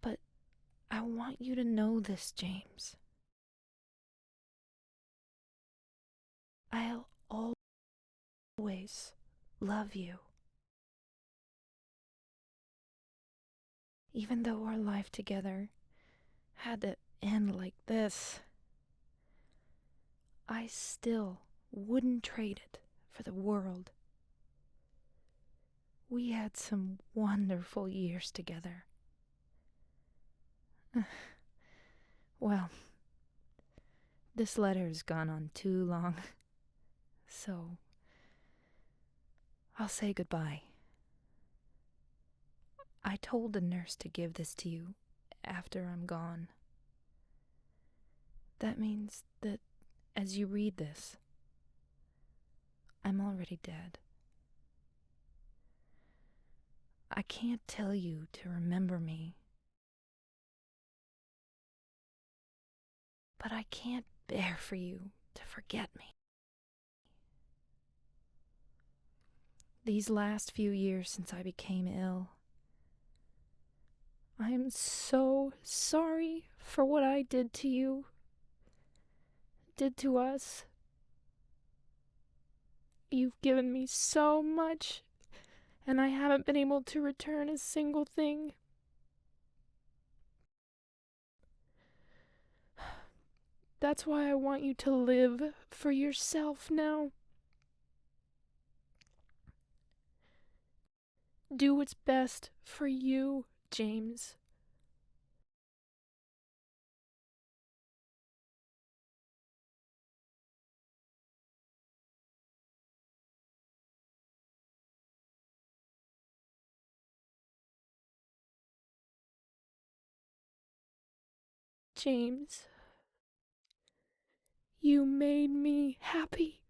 But I want you to know this, James. I'll always love you. Even though our life together had to end like this, I still wouldn't trade it for the world. We had some wonderful years together. Well, this letter has gone on too long, so I'll say goodbye. I told the nurse to give this to you after I'm gone. That means that as you read this, I'm already dead. I can't tell you to remember me, but I can't bear for you to forget me. These last few years since I became ill, I am so sorry for what I did to you, did to us. You've given me so much, and I haven't been able to return a single thing. That's why I want you to live for yourself now. Do what's best for you, James. James, you made me happy.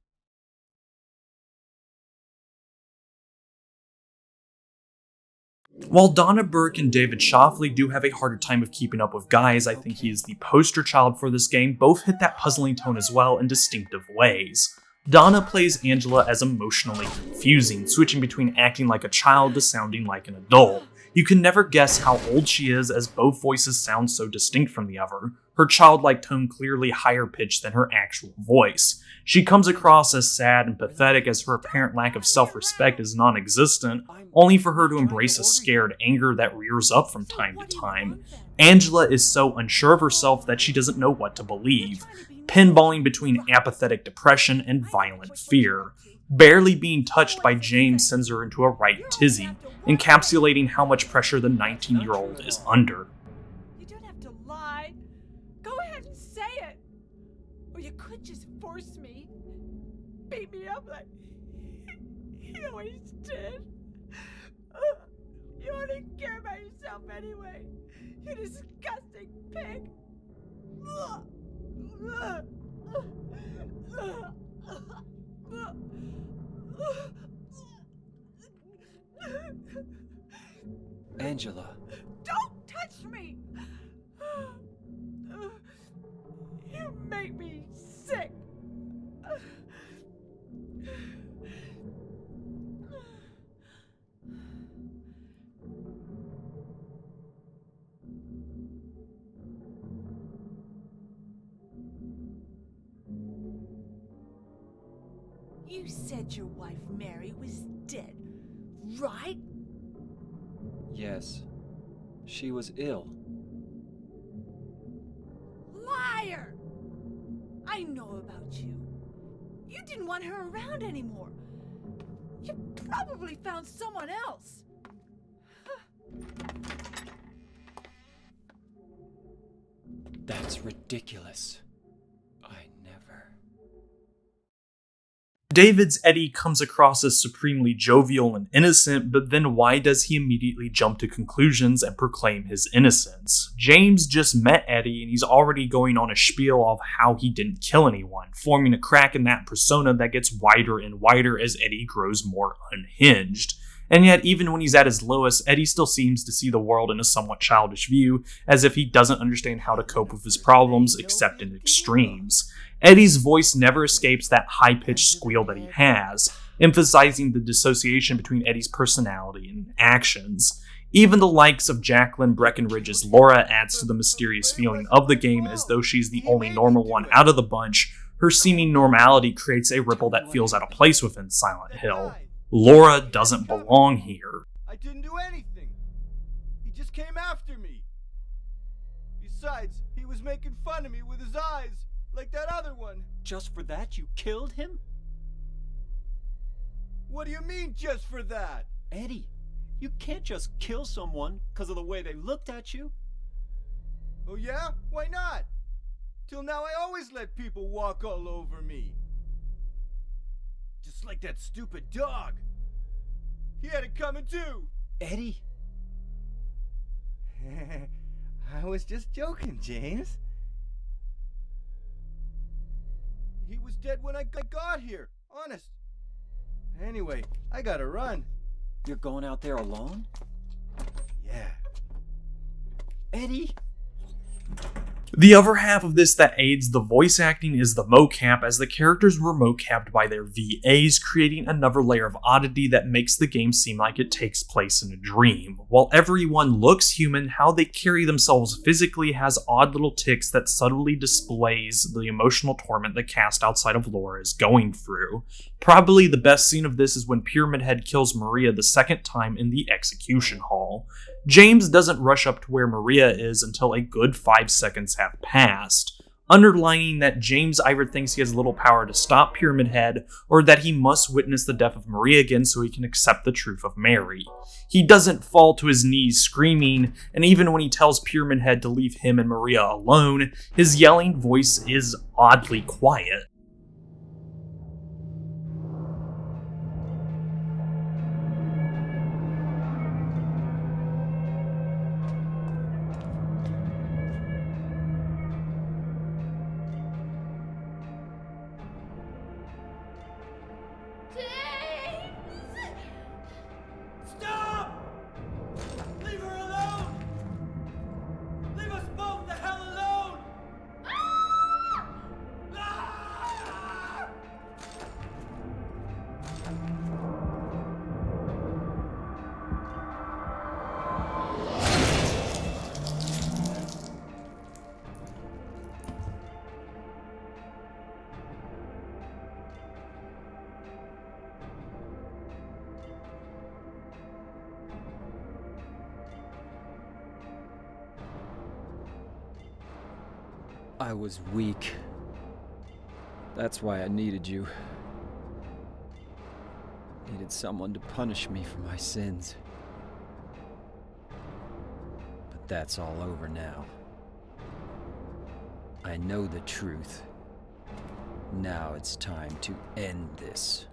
While Donna Burke and David Shoffley do have a harder time of keeping up with guys, I think he is the poster child for this game. Both hit that puzzling tone as well in distinctive ways. Donna plays Angela as emotionally confusing, switching between acting like a child to sounding like an adult. You can never guess how old she is as both voices sound so distinct from the other, her childlike tone clearly higher pitched than her actual voice. She comes across as sad and pathetic as her apparent lack of self-respect is non-existent, only for her to embrace a scared anger that rears up from time to time. Angela is so unsure of herself that she doesn't know what to believe, pinballing between apathetic depression and violent fear. Barely being touched by James sends her into a right tizzy, encapsulating how much pressure the 19-year-old is under. You don't have to lie. Go ahead and say it. Or you could just force me. Beat me up like you always did. You only care about yourself anyway. You disgusting pig. Angela. Don't touch me! You make me sick. You said your wife Mary was dead, right? Yes. She was ill. Liar! I know about you. You didn't want her around anymore. You probably found someone else. That's ridiculous. I never... David's Eddie comes across as supremely jovial and innocent, but then why does he immediately jump to conclusions and proclaim his innocence? James just met Eddie and he's already going on a spiel of how he didn't kill anyone, forming a crack in that persona that gets wider and wider as Eddie grows more unhinged. And yet, even when he's at his lowest, Eddie still seems to see the world in a somewhat childish view, as if he doesn't understand how to cope with his problems except in extremes. Eddie's voice never escapes that high-pitched squeal that he has, emphasizing the dissociation between Eddie's personality and actions. Even the likes of Jacqueline Breckenridge's Laura adds to the mysterious feeling of the game, as though she's the only normal one out of the bunch. Her seeming normality creates a ripple that feels out of place within Silent Hill. Laura doesn't belong here. I didn't do anything. He just came after me. Besides, he was making fun of me with his eyes, like that other one. Just for that, you killed him? What do you mean, just for that? Eddie, you can't just kill someone because of the way they looked at you. Oh yeah? Why not? Till now I always let people walk all over me. Just like that stupid dog. He had it coming too. Eddie? I was just joking, James. He was dead when I got here, honest. Anyway, I gotta run. You're going out there alone? Yeah. Eddie? The other half of this that aids the voice acting is the mocap, as the characters were mocapped by their VAs, creating another layer of oddity that makes the game seem like it takes place in a dream. While everyone looks human, how they carry themselves physically has odd little tics that subtly displays the emotional torment the cast outside of Laura is going through. Probably the best scene of this is when Pyramid Head kills Maria the second time in the execution hall. James doesn't rush up to where Maria is until a good 5 seconds have passed, underlining that James either thinks he has little power to stop Pyramid Head, or that he must witness the death of Maria again so he can accept the truth of Mary. He doesn't fall to his knees screaming, and even when he tells Pyramid Head to leave him and Maria alone, his yelling voice is oddly quiet. Stop! Leave her alone! Leave us both the hell alone! Ah! I was weak. That's why I needed you. Needed someone to punish me for my sins. But that's all over now. I know the truth. Now it's time to end this.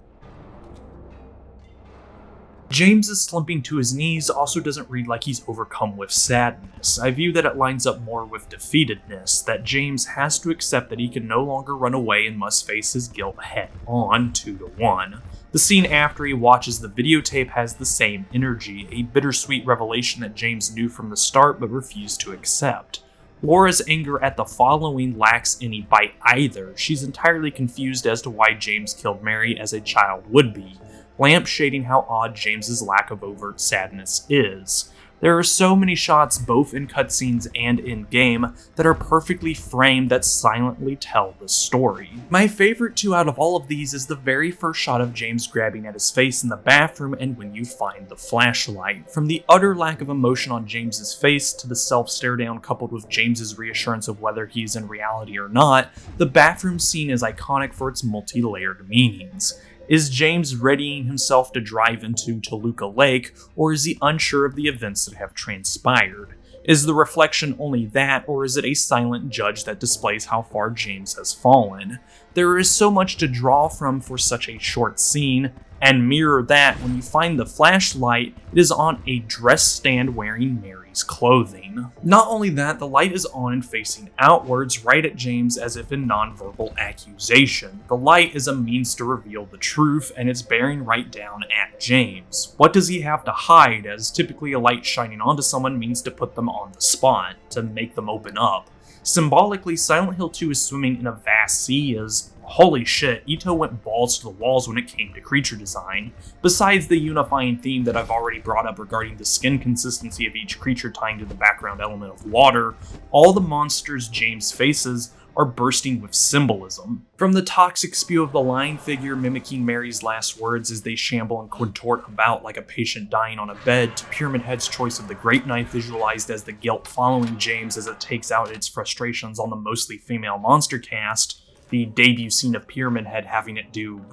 James's slumping to his knees also doesn't read like he's overcome with sadness. I view that it lines up more with defeatedness, that James has to accept that he can no longer run away and must face his guilt head on 2-1. The scene after he watches the videotape has the same energy, a bittersweet revelation that James knew from the start but refused to accept. Laura's anger at the following lacks any bite either. She's entirely confused as to why James killed Mary as a child would be, lampshading how odd James's lack of overt sadness is. There are so many shots both in cutscenes and in-game that are perfectly framed that silently tell the story. My favorite two out of all of these is the very first shot of James grabbing at his face in the bathroom and when you find the flashlight. From the utter lack of emotion on James's face to the self-stare down coupled with James's reassurance of whether he's in reality or not, the bathroom scene is iconic for its multi-layered meanings. Is James readying himself to drive into Toluca Lake, or is he unsure of the events that have transpired? Is the reflection only that, or is it a silent judge that displays how far James has fallen? There is so much to draw from for such a short scene, and mirror that when you find the flashlight, it is on a dress stand wearing Mary's clothing. Not only that, the light is on and facing outwards, right at James as if in non-verbal accusation. The light is a means to reveal the truth, and it's bearing right down at James. What does he have to hide, as typically a light shining onto someone means to put them on the spot, to make them open up. Symbolically, Silent Hill 2 is swimming in a vast sea as, holy shit, Ito went balls to the walls when it came to creature design. Besides the unifying theme that I've already brought up regarding the skin consistency of each creature tying to the background element of water, all the monsters James faces are bursting with symbolism. From the toxic spew of the lion figure mimicking Mary's last words as they shamble and contort about like a patient dying on a bed, to Pyramid Head's choice of the grape knife visualized as the guilt following James as it takes out its frustrations on the mostly female monster cast, the debut scene of Pyramid Head having it do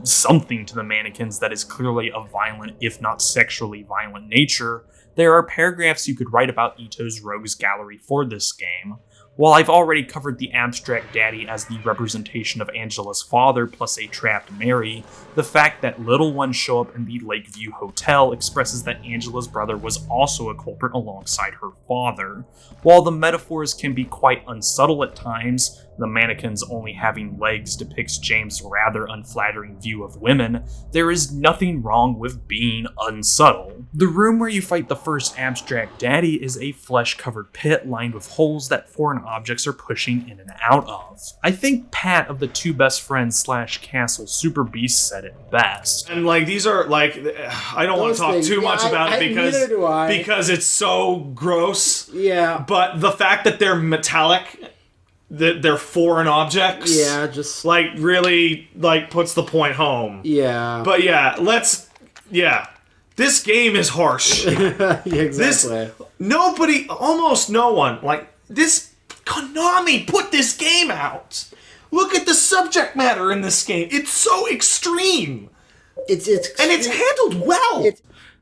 something to the mannequins that is clearly of violent, if not sexually violent nature, there are paragraphs you could write about Ito's rogues gallery for this game. While I've already covered the abstract daddy as the representation of Angela's father plus a trapped Mary, the fact that little ones show up in the Lakeview Hotel expresses that Angela's brother was also a culprit alongside her father. While the metaphors can be quite unsubtle at times, the mannequins only having legs depicts James' rather unflattering view of women, there is nothing wrong with being unsubtle. The room where you fight the first abstract daddy is a flesh-covered pit lined with holes that foreign objects are pushing in and out of. I think Pat of the Two Best Friends / Castle Super Beast said it best. And like these are like, I don't want to talk too much about it because it's so gross. Yeah. But the fact that they're metallic, that they're foreign objects, yeah, just like really like puts the point home. Yeah. But yeah, this game is harsh. Yeah, exactly. Almost no one, like this. Konami put this game out. Look at the subject matter in this game. It's so extreme. It's and it's handled well.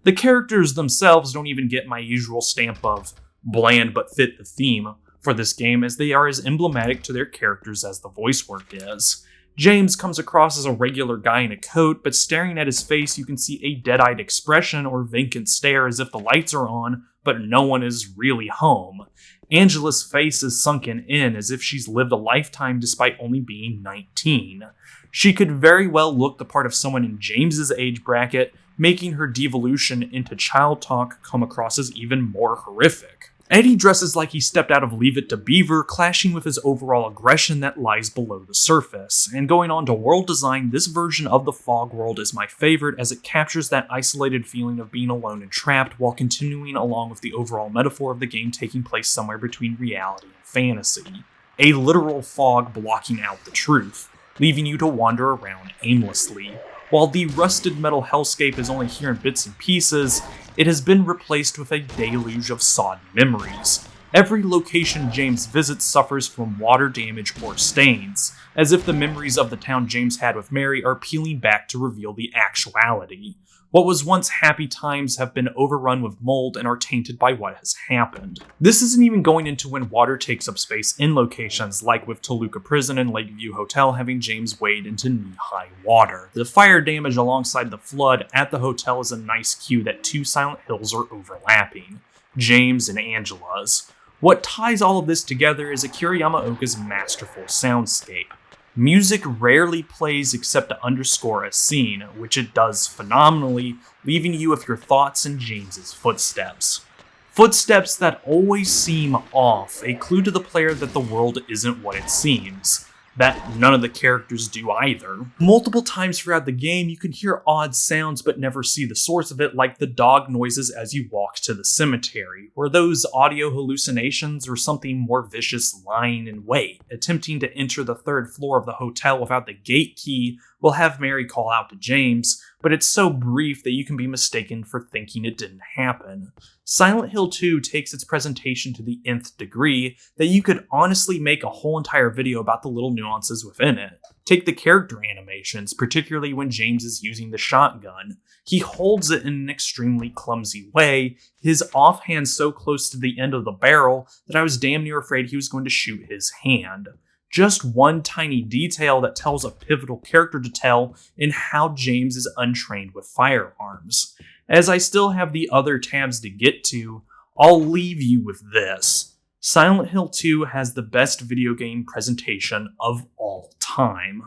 The characters themselves don't even get my usual stamp of bland but fit the theme for this game, as they are as emblematic to their characters as the voice work is. James comes across as a regular guy in a coat, but staring at his face you can see a dead-eyed expression or vacant stare as if the lights are on, but no one is really home. Angela's face is sunken in as if she's lived a lifetime despite only being 19. She could very well look the part of someone in James's age bracket, making her devolution into child talk come across as even more horrific. Eddie dresses like he stepped out of Leave It to Beaver, clashing with his overall aggression that lies below the surface. And going on to world design, this version of the Fog world is my favorite as it captures that isolated feeling of being alone and trapped while continuing along with the overall metaphor of the game taking place somewhere between reality and fantasy. A literal fog blocking out the truth, leaving you to wander around aimlessly. While the rusted metal hellscape is only here in bits and pieces, it has been replaced with a deluge of sodden memories. Every location James visits suffers from water damage or stains, as if the memories of the town James had with Mary are peeling back to reveal the actuality. What was once happy times have been overrun with mold and are tainted by what has happened. This isn't even going into when water takes up space in locations like with Toluca Prison and Lakeview Hotel having James wade into knee-high water. The fire damage alongside the flood at the hotel is a nice cue that two Silent Hills are overlapping, James and Angela's. What ties all of this together is Akira Yamaoka's masterful soundscape. Music rarely plays except to underscore a scene, which it does phenomenally, leaving you with your thoughts in James's footsteps. Footsteps that always seem off, a clue to the player that the world isn't what it seems. That none of the characters do either. Multiple times throughout the game, you can hear odd sounds but never see the source of it, like the dog noises as you walk to the cemetery. Were those audio hallucinations or something more vicious lying in wait, attempting to enter the third floor of the hotel without the gate key will have Mary call out to James, but it's so brief that you can be mistaken for thinking it didn't happen. Silent Hill 2 takes its presentation to the nth degree that you could honestly make a whole entire video about the little nuances within it. Take the character animations, particularly when James is using the shotgun. He holds it in an extremely clumsy way, his offhand so close to the end of the barrel that I was damn near afraid he was going to shoot his hand. Just one tiny detail that tells a pivotal character detail in how James is untrained with firearms. As I still have the other tabs to get to, I'll leave you with this. Silent Hill 2 has the best video game presentation of all time.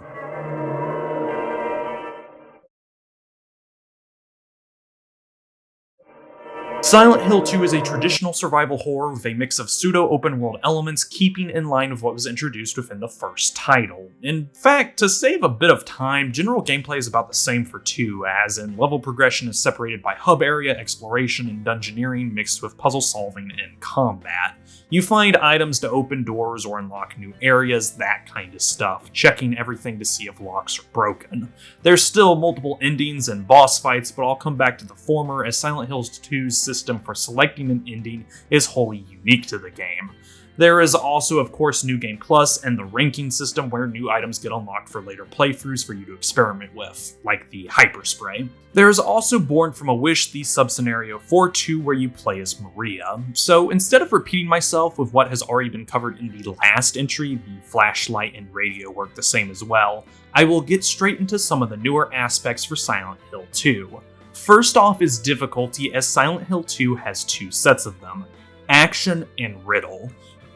Silent Hill 2 is a traditional survival horror with a mix of pseudo-open world elements keeping in line with what was introduced within the first title. In fact, to save a bit of time, general gameplay is about the same for 2, as in level progression is separated by hub area, exploration, and dungeoneering mixed with puzzle solving and combat. You find items to open doors or unlock new areas, that kind of stuff, checking everything to see if locks are broken. There's still multiple endings and boss fights, but I'll come back to the former as Silent Hill 2's system for selecting an ending is wholly unique to the game. There is also, of course, New Game Plus and the ranking system where new items get unlocked for later playthroughs for you to experiment with, like the Hyper Spray. There is also Born from a Wish, the sub-scenario for 2 where you play as Maria. So instead of repeating myself with what has already been covered in the last entry, the flashlight and radio work the same as well, I will get straight into some of the newer aspects for Silent Hill 2. First off is difficulty, as Silent Hill 2 has 2 sets of them, Action and Riddle.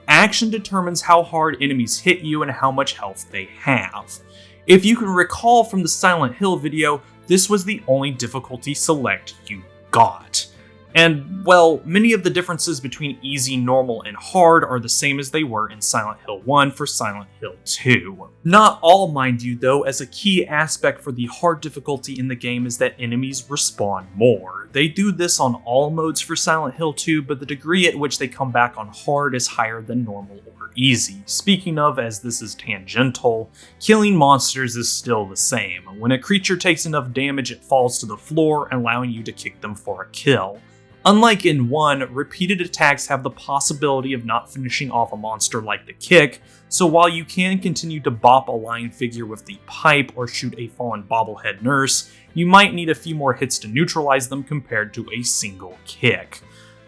Action determines how hard enemies hit you and how much health they have. If you can recall from the Silent Hill video, this was the only difficulty select you got. And, well, many of the differences between easy, normal, and hard are the same as they were in Silent Hill 1 for Silent Hill 2. Not all, mind you, though, as a key aspect for the hard difficulty in the game is that enemies respawn more. They do this on all modes for Silent Hill 2, but the degree at which they come back on hard is higher than normal or easy. Speaking of, as this is tangential, killing monsters is still the same. When a creature takes enough damage, it falls to the floor, allowing you to kick them for a kill. Unlike in 1, repeated attacks have the possibility of not finishing off a monster like the kick, so while you can continue to bop a lion figure with the pipe or shoot a fallen bobblehead nurse, you might need a few more hits to neutralize them compared to a single kick.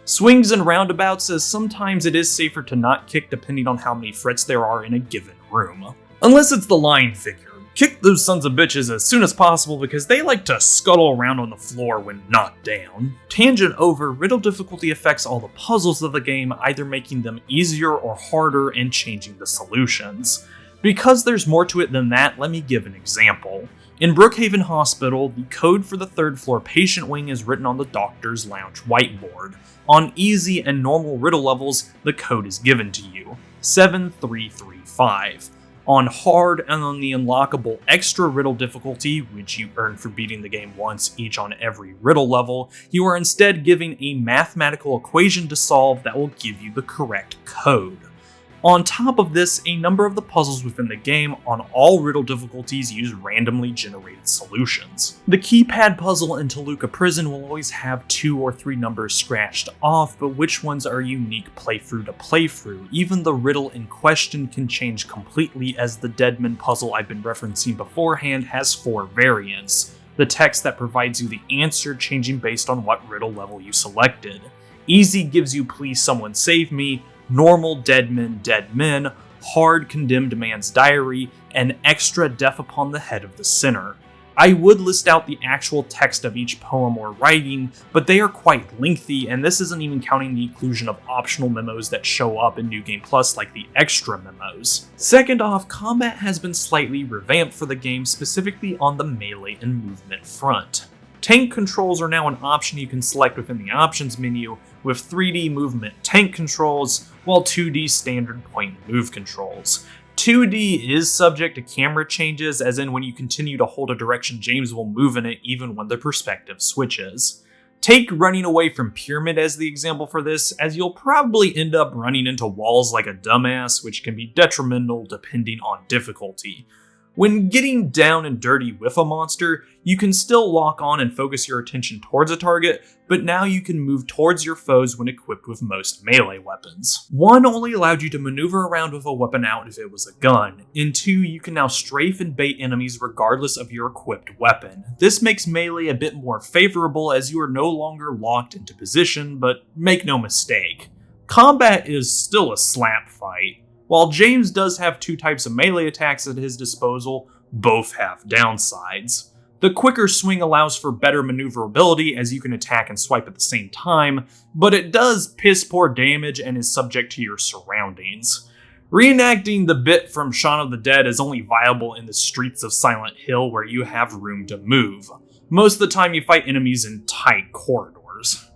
Swings and roundabouts, as sometimes it is safer to not kick depending on how many threats there are in a given room. Unless it's the lion figure. Kick those sons of bitches as soon as possible because they like to scuttle around on the floor when knocked down. Tangent over, riddle difficulty affects all the puzzles of the game, either making them easier or harder and changing the solutions. Because there's more to it than that, let me give an example. In Brookhaven Hospital, the code for the 3rd floor patient wing is written on the doctor's lounge whiteboard. On easy and normal riddle levels, the code is given to you, 7335. On hard and on the unlockable extra riddle difficulty, which you earn for beating the game once each on every riddle level, you are instead given a mathematical equation to solve that will give you the correct code. On top of this, a number of the puzzles within the game on all riddle difficulties use randomly generated solutions. The keypad puzzle in Toluca Prison will always have 2 or 3 numbers scratched off, but which ones are unique playthrough to playthrough. Even the riddle in question can change completely, as the Deadman puzzle I've been referencing beforehand has 4 variants. The text that provides you the answer changing based on what riddle level you selected. Easy gives you please someone save me, normal dead men, hard condemned man's diary, and extra death upon the head of the sinner. I would list out the actual text of each poem or writing, but they are quite lengthy, and this isn't even counting the inclusion of optional memos that show up in New Game Plus like the extra memos. Second off, combat has been slightly revamped for the game, specifically on the melee and movement front. Tank controls are now an option you can select within the options menu, with 3D movement tank controls, while 2D standard point and move controls. 2D is subject to camera changes, as in when you continue to hold a direction, James will move in it even when the perspective switches. Take running away from Pyramid as the example for this, as you'll probably end up running into walls like a dumbass, which can be detrimental depending on difficulty. When getting down and dirty with a monster, you can still lock on and focus your attention towards a target, but now you can move towards your foes when equipped with most melee weapons. 1 only allowed you to maneuver around with a weapon out if it was a gun. In 2, you can now strafe and bait enemies regardless of your equipped weapon. This makes melee a bit more favorable, as you are no longer locked into position, but make no mistake, combat is still a slap fight. While James does have 2 types of melee attacks at his disposal, both have downsides. The quicker swing allows for better maneuverability, as you can attack and swipe at the same time, but it does piss poor damage and is subject to your surroundings. Reenacting the bit from Shaun of the Dead is only viable in the streets of Silent Hill, where you have room to move. Most of the time you fight enemies in tight corridors.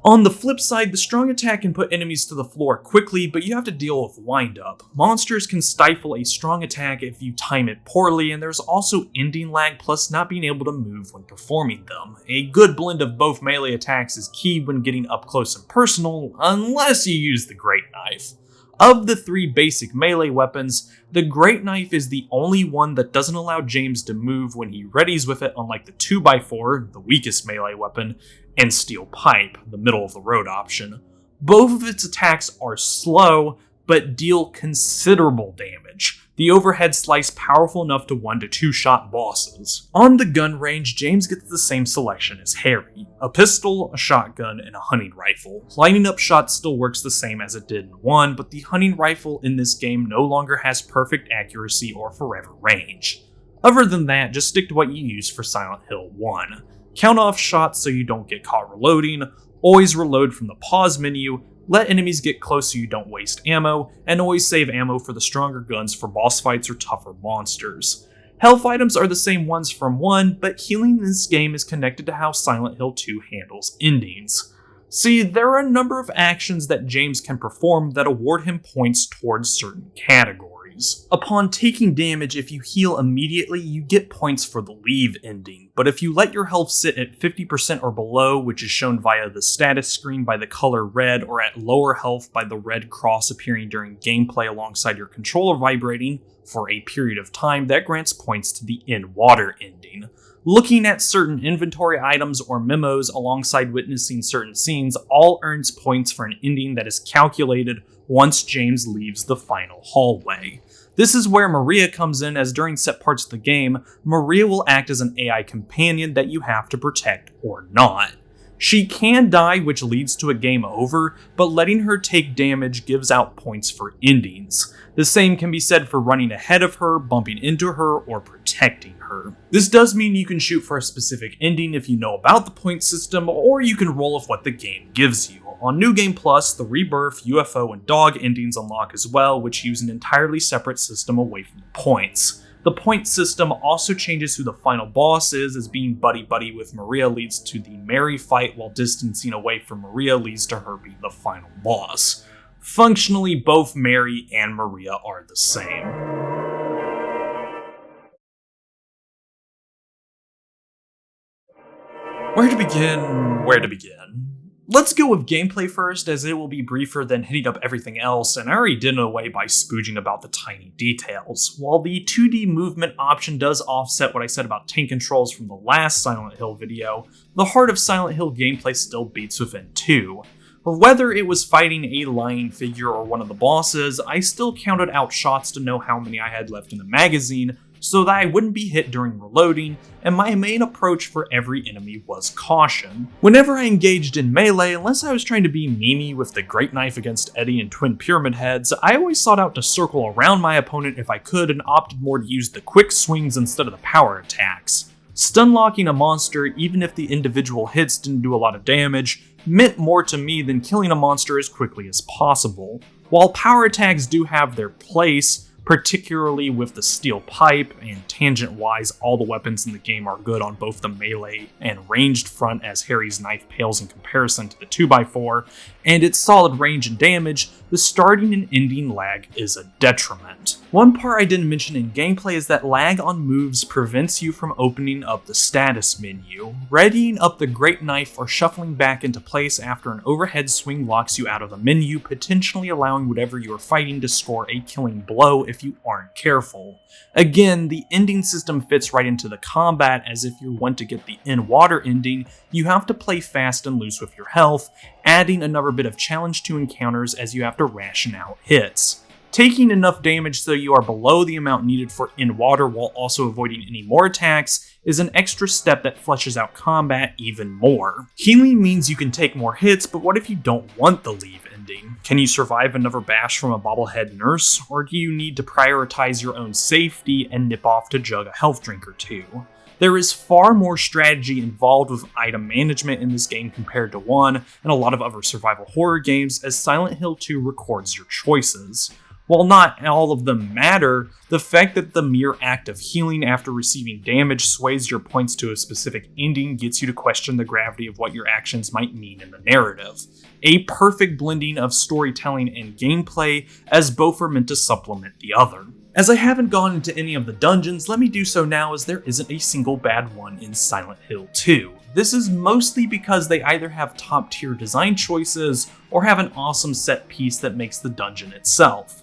On the flip side, the strong attack can put enemies to the floor quickly, but you have to deal with wind-up. Monsters can stifle a strong attack if you time it poorly, and there's also ending lag plus not being able to move when performing them. A good blend of both melee attacks is key when getting up close and personal, unless you use the Great Knife. Of the 3 basic melee weapons, the Great Knife is the only one that doesn't allow James to move when he readies with it, unlike the 2x4, the weakest melee weapon, and Steel Pipe, the middle-of-the-road option. Both of its attacks are slow, but deal considerable damage. The overhead slice powerful enough to 1 to 2 shot bosses. On the gun range, James gets the same selection as Harry: a pistol, a shotgun, and a hunting rifle. Lining up shots still works the same as it did in 1, but the hunting rifle in this game no longer has perfect accuracy or forever range. Other than that, just stick to what you used for Silent Hill 1. Count off shots so you don't get caught reloading, always reload from the pause menu, let enemies get close so you don't waste ammo, and always save ammo for the stronger guns for boss fights or tougher monsters. Health items are the same ones from 1, but healing in this game is connected to how Silent Hill 2 handles endings. See, there are a number of actions that James can perform that award him points towards certain categories. Upon taking damage, if you heal immediately, you get points for the leave ending, but if you let your health sit at 50% or below, which is shown via the status screen by the color red, or at lower health by the red cross appearing during gameplay alongside your controller vibrating for a period of time, that grants points to the in water ending. Looking at certain inventory items or memos alongside witnessing certain scenes all earns points for an ending that is calculated once James leaves the final hallway. This is where Maria comes in, as during set parts of the game, Maria will act as an AI companion that you have to protect or not. She can die, which leads to a game over, but letting her take damage gives out points for endings. The same can be said for running ahead of her, bumping into her, or protecting her. This does mean you can shoot for a specific ending if you know about the point system, or you can roll with what the game gives you. On New Game Plus, the Rebirth, UFO, and Dog endings unlock as well, which use an entirely separate system away from the points. The point system also changes who the final boss is, as being buddy-buddy with Maria leads to the Mary fight, while distancing away from Maria leads to her being the final boss. Functionally, both Mary and Maria are the same. Where to begin? Let's go with gameplay first, as it will be briefer than hitting up everything else, and I already did it away by spooging about the tiny details. While the 2D movement option does offset what I said about tank controls from the last Silent Hill video, the heart of Silent Hill gameplay still beats within 2. Whether it was fighting a lying figure or one of the bosses, I still counted out shots to know how many I had left in the magazine, so that I wouldn't be hit during reloading, and my main approach for every enemy was caution. Whenever I engaged in melee, unless I was trying to be memey with the Great Knife against Eddie and Twin Pyramid Heads, I always sought out to circle around my opponent if I could and opted more to use the quick swings instead of the power attacks. Stun locking a monster, even if the individual hits didn't do a lot of damage, meant more to me than killing a monster as quickly as possible. While power attacks do have their place, particularly with the steel pipe, and tangent-wise all the weapons in the game are good on both the melee and ranged front, as Harry's knife pales in comparison to the 2x4, and its solid range and damage, the starting and ending lag is a detriment. One part I didn't mention in gameplay is that lag on moves prevents you from opening up the status menu. Readying up the Great Knife or shuffling back into place after an overhead swing locks you out of the menu, potentially allowing whatever you are fighting to score a killing blow if you aren't careful. Again, the ending system fits right into the combat, as if you want to get the in-water ending, you have to play fast and loose with your health, adding another bit of challenge to encounters as you have to ration out hits. Taking enough damage so you are below the amount needed for in-water while also avoiding any more attacks is an extra step that fleshes out combat even more. Healing means you can take more hits, but what if you don't want the leave ending? Can you survive another bash from a bobblehead nurse, or do you need to prioritize your own safety and nip off to jug a health drink or two? There is far more strategy involved with item management in this game compared to 1 and a lot of other survival horror games, as Silent Hill 2 records your choices. While not all of them matter, the fact that the mere act of healing after receiving damage sways your points to a specific ending gets you to question the gravity of what your actions might mean in the narrative. A perfect blending of storytelling and gameplay, as both are meant to supplement the other. As I haven't gone into any of the dungeons, let me do so now, as there isn't a single bad one in Silent Hill 2. This is mostly because they either have top tier design choices or have an awesome set piece that makes the dungeon itself.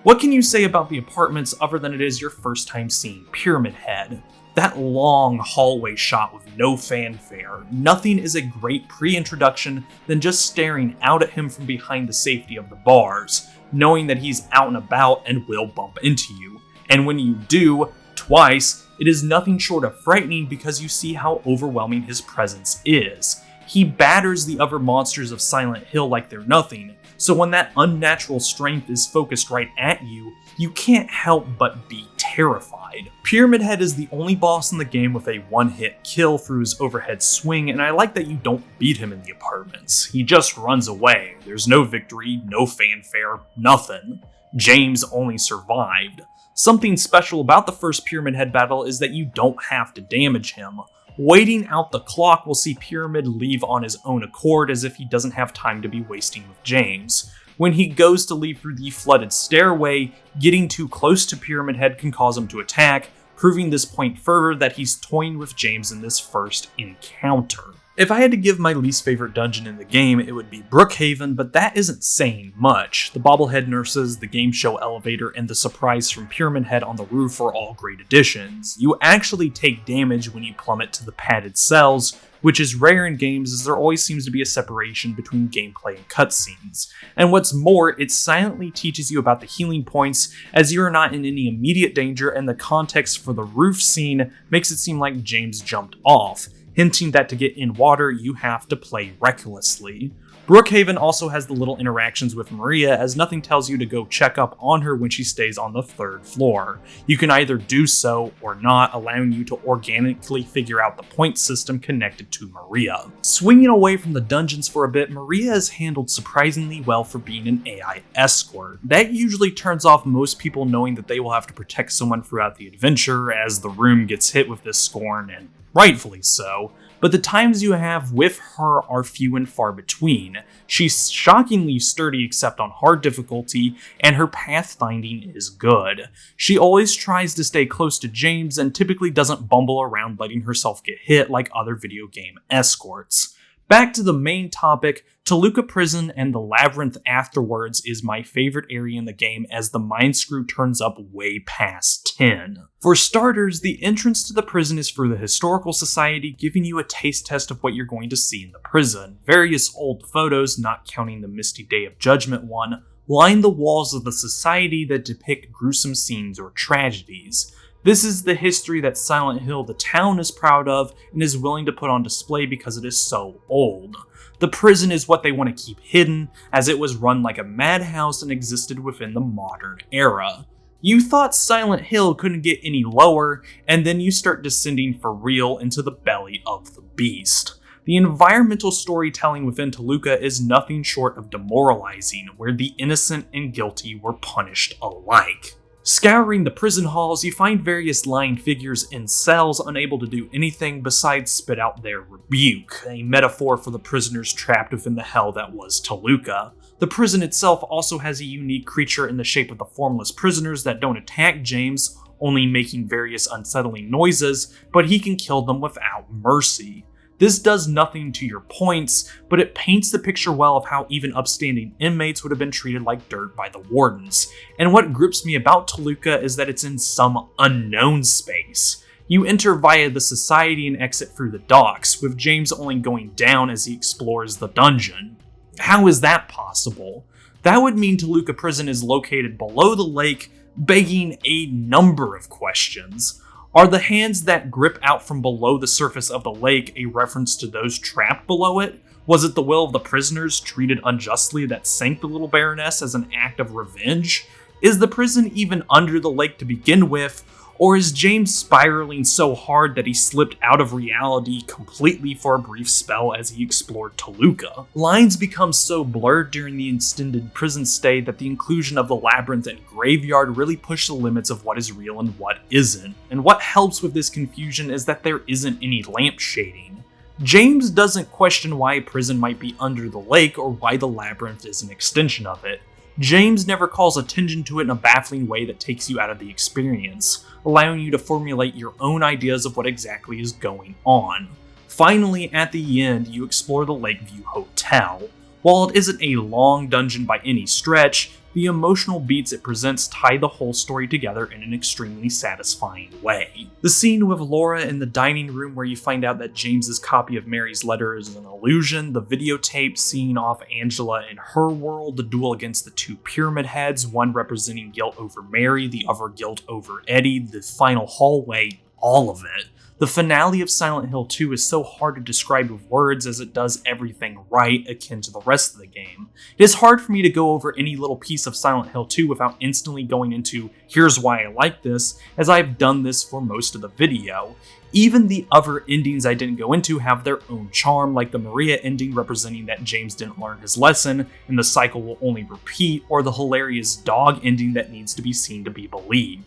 What can you say about the apartments other than it is your first time seeing Pyramid Head? That long hallway shot with no fanfare. Nothing is a great pre-introduction than just staring out at him from behind the safety of the bars, knowing that he's out and about and will bump into you. And when you do, twice, it is nothing short of frightening because you see how overwhelming his presence is. He batters the other monsters of Silent Hill like they're nothing, so when that unnatural strength is focused right at you, you can't help but be terrified. Pyramid Head is the only boss in the game with a one-hit kill through his overhead swing, and I like that you don't beat him in the apartments. He just runs away. There's no victory, no fanfare, nothing. James only survived. Something special about the first Pyramid Head battle is that you don't have to damage him. Waiting out the clock will see Pyramid leave on his own accord, as if he doesn't have time to be wasting with James. When he goes to leave through the flooded stairway, getting too close to Pyramid Head can cause him to attack, proving this point further that he's toying with James in this first encounter. If I had to give my least favorite dungeon in the game, it would be Brookhaven, but that isn't saying much. The bobblehead nurses, the game show elevator, and the surprise from Pyramid Head on the roof are all great additions. You actually take damage when you plummet to the padded cells, which is rare in games as there always seems to be a separation between gameplay and cutscenes. And what's more, it silently teaches you about the healing points, as you are not in any immediate danger, and the context for the roof scene makes it seem like James jumped off, hinting that to get in water, you have to play recklessly. Brookhaven also has the little interactions with Maria, as nothing tells you to go check up on her when she stays on the 3rd floor. You can either do so or not, allowing you to organically figure out the point system connected to Maria. Swinging away from the dungeons for a bit, Maria is handled surprisingly well for being an AI escort. That usually turns off most people knowing that they will have to protect someone throughout the adventure, as the room gets hit with this scorn, and rightfully so, but the times you have with her are few and far between. She's shockingly sturdy except on hard difficulty, and her pathfinding is good. She always tries to stay close to James and typically doesn't bumble around letting herself get hit like other video game escorts. Back to the main topic, Toluca Prison and the Labyrinth afterwards is my favorite area in the game as the mind screw turns up way past 10. For starters, the entrance to the prison is for the Historical Society, giving you a taste test of what you're going to see in the prison. Various old photos, not counting the Misty Day of Judgment one, line the walls of the society that depict gruesome scenes or tragedies. This is the history that Silent Hill, the town, is proud of and is willing to put on display because it is so old. The prison is what they want to keep hidden, as it was run like a madhouse and existed within the modern era. You thought Silent Hill couldn't get any lower, and then you start descending for real into the belly of the beast. The environmental storytelling within Toluca is nothing short of demoralizing, where the innocent and guilty were punished alike. Scouring the prison halls, you find various lying figures in cells unable to do anything besides spit out their rebuke, a metaphor for the prisoners trapped within the hell that was Toluca. The prison itself also has a unique creature in the shape of the formless prisoners that don't attack James, only making various unsettling noises, but he can kill them without mercy. This does nothing to your points, but it paints the picture well of how even upstanding inmates would have been treated like dirt by the wardens. And what grips me about Toluca is that it's in some unknown space. You enter via the society and exit through the docks, with James only going down as he explores the dungeon. How is that possible? That would mean Toluca Prison is located below the lake, begging a number of questions. Are the hands that grip out from below the surface of the lake a reference to those trapped below it? Was it the will of the prisoners treated unjustly that sank the little Baroness as an act of revenge? Is the prison even under the lake to begin with? Or is James spiraling so hard that he slipped out of reality completely for a brief spell as he explored Toluca? Lines become so blurred during the extended prison stay that the inclusion of the labyrinth and graveyard really push the limits of what is real and what isn't. And what helps with this confusion is that there isn't any lamp shading. James doesn't question why a prison might be under the lake or why the labyrinth is an extension of it. James never calls attention to it in a baffling way that takes you out of the experience, allowing you to formulate your own ideas of what exactly is going on. Finally, at the end, you explore the Lakeview Hotel. While it isn't a long dungeon by any stretch, the emotional beats it presents tie the whole story together in an extremely satisfying way. The scene with Laura in the dining room where you find out that James's copy of Mary's letter is an illusion, the videotape seeing off Angela in her world, the duel against the two pyramid heads, one representing guilt over Mary, the other guilt over Eddie, the final hallway, all of it. The finale of Silent Hill 2 is so hard to describe with words as it does everything right, akin to the rest of the game. It is hard for me to go over any little piece of Silent Hill 2 without instantly going into, here's why I like this, as I've done this for most of the video. Even the other endings I didn't go into have their own charm, like the Maria ending representing that James didn't learn his lesson, and the cycle will only repeat, or the hilarious dog ending that needs to be seen to be believed.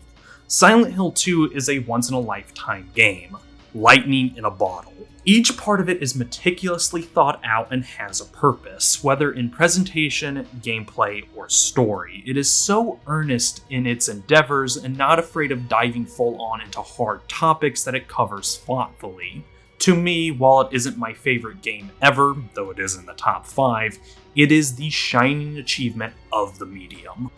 Silent Hill 2 is a once-in-a-lifetime game. Lightning in a bottle. Each part of it is meticulously thought out and has a purpose, whether in presentation, gameplay, or story. It is so earnest in its endeavors and not afraid of diving full on into hard topics that it covers thoughtfully. To me, while it isn't my favorite game ever, though it is in the top 5, it is the shining achievement of the medium.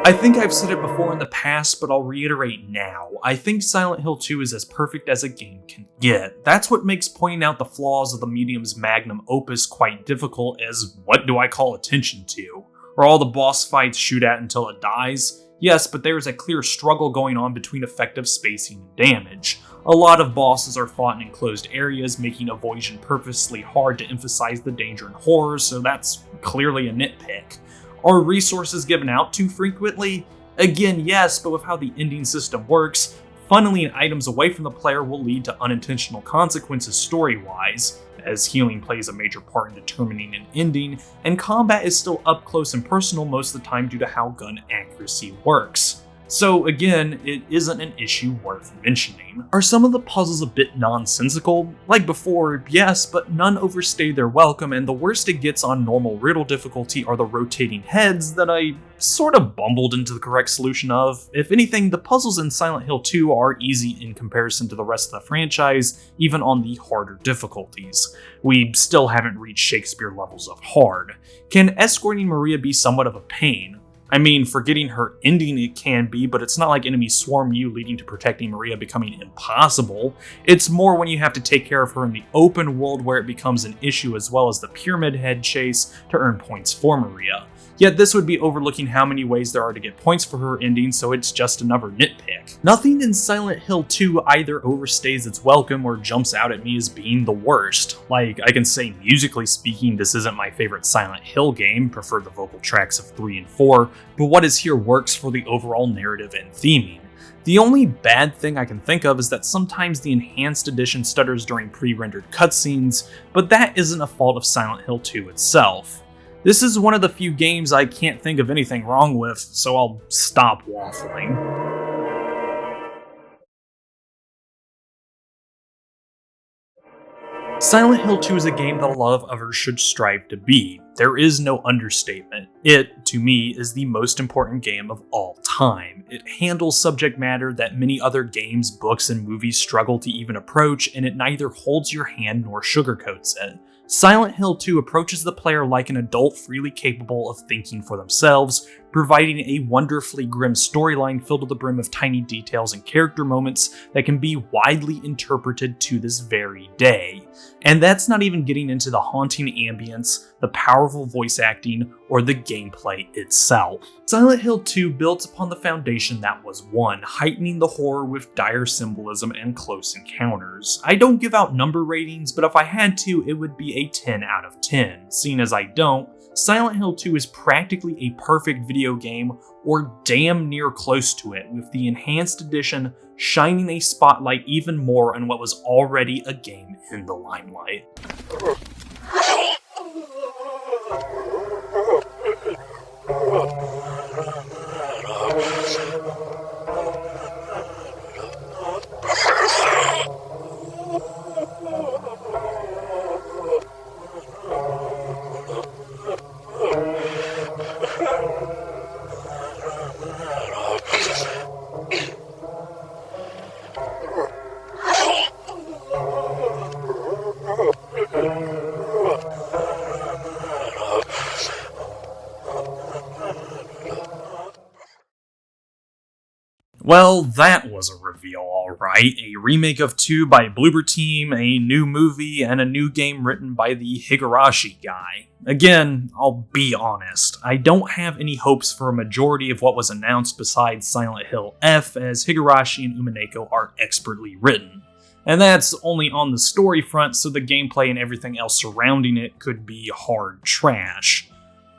I think I've said it before in the past, but I'll reiterate now. I think Silent Hill 2 is as perfect as a game can get. That's what makes pointing out the flaws of the medium's Magnum Opus quite difficult, as what do I call attention to? Are all the boss fights shoot at until it dies? Yes, but there is a clear struggle going on between effective spacing and damage. A lot of bosses are fought in enclosed areas, making avoidance purposely hard to emphasize the danger and horror, so that's clearly a nitpick. Are resources given out too frequently? Again, yes, but with how the ending system works, funneling items away from the player will lead to unintentional consequences story-wise, as healing plays a major part in determining an ending, and combat is still up close and personal most of the time due to how gun accuracy works. So again, it isn't an issue worth mentioning. Are some of the puzzles a bit nonsensical? Like before, yes, but none overstay their welcome, and the worst it gets on normal riddle difficulty are the rotating heads that I sort of bumbled into the correct solution of. If anything, the puzzles in Silent Hill 2 are easy in comparison to the rest of the franchise, even on the harder difficulties. We still haven't reached Shakespeare levels of hard. Can escorting Maria be somewhat of a pain? I mean, for getting her ending it can be, but it's not like enemies swarm you, leading to protecting Maria becoming impossible. It's more when you have to take care of her in the open world where it becomes an issue, as well as the Pyramid Head chase to earn points for Maria. Yet this would be overlooking how many ways there are to get points for her ending, so it's just another nitpick. Nothing in Silent Hill 2 either overstays its welcome or jumps out at me as being the worst. Like, I can say musically speaking, this isn't my favorite Silent Hill game, prefer the vocal tracks of 3 and 4, but what is here works for the overall narrative and theming. The only bad thing I can think of is that sometimes the enhanced edition stutters during pre-rendered cutscenes, but that isn't a fault of Silent Hill 2 itself. This is one of the few games I can't think of anything wrong with, so I'll stop waffling. Silent Hill 2 is a game that a lot of others should strive to be. There is no understatement. It, to me, is the most important game of all time. It handles subject matter that many other games, books, and movies struggle to even approach, and it neither holds your hand nor sugarcoats it. Silent Hill 2 approaches the player like an adult freely capable of thinking for themselves, providing a wonderfully grim storyline filled to the brim of tiny details and character moments that can be widely interpreted to this very day. And that's not even getting into the haunting ambience, the powerful voice acting, or the gameplay itself. Silent Hill 2 builds upon the foundation that was 1, heightening the horror with dire symbolism and close encounters. I don't give out number ratings, but if I had to, it would be a 10 out of 10. Seeing as I don't, Silent Hill 2 is practically a perfect video game, or damn near close to it, with the enhanced edition shining a spotlight even more on what was already a game in the limelight. Well, that was a reveal, alright. A remake of 2 by Bloober Team, a new movie, and a new game written by the Higurashi guy. Again, I'll be honest, I don't have any hopes for a majority of what was announced besides Silent Hill F, as Higurashi and Umineko are expertly written. And that's only on the story front, so the gameplay and everything else surrounding it could be hard trash.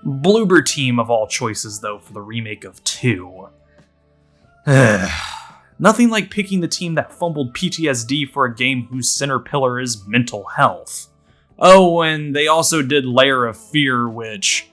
Bloober Team of all choices, though, for the remake of 2. Nothing like picking the team that fumbled PTSD for a game whose center pillar is mental health. Oh, and they also did Layer of Fear, which...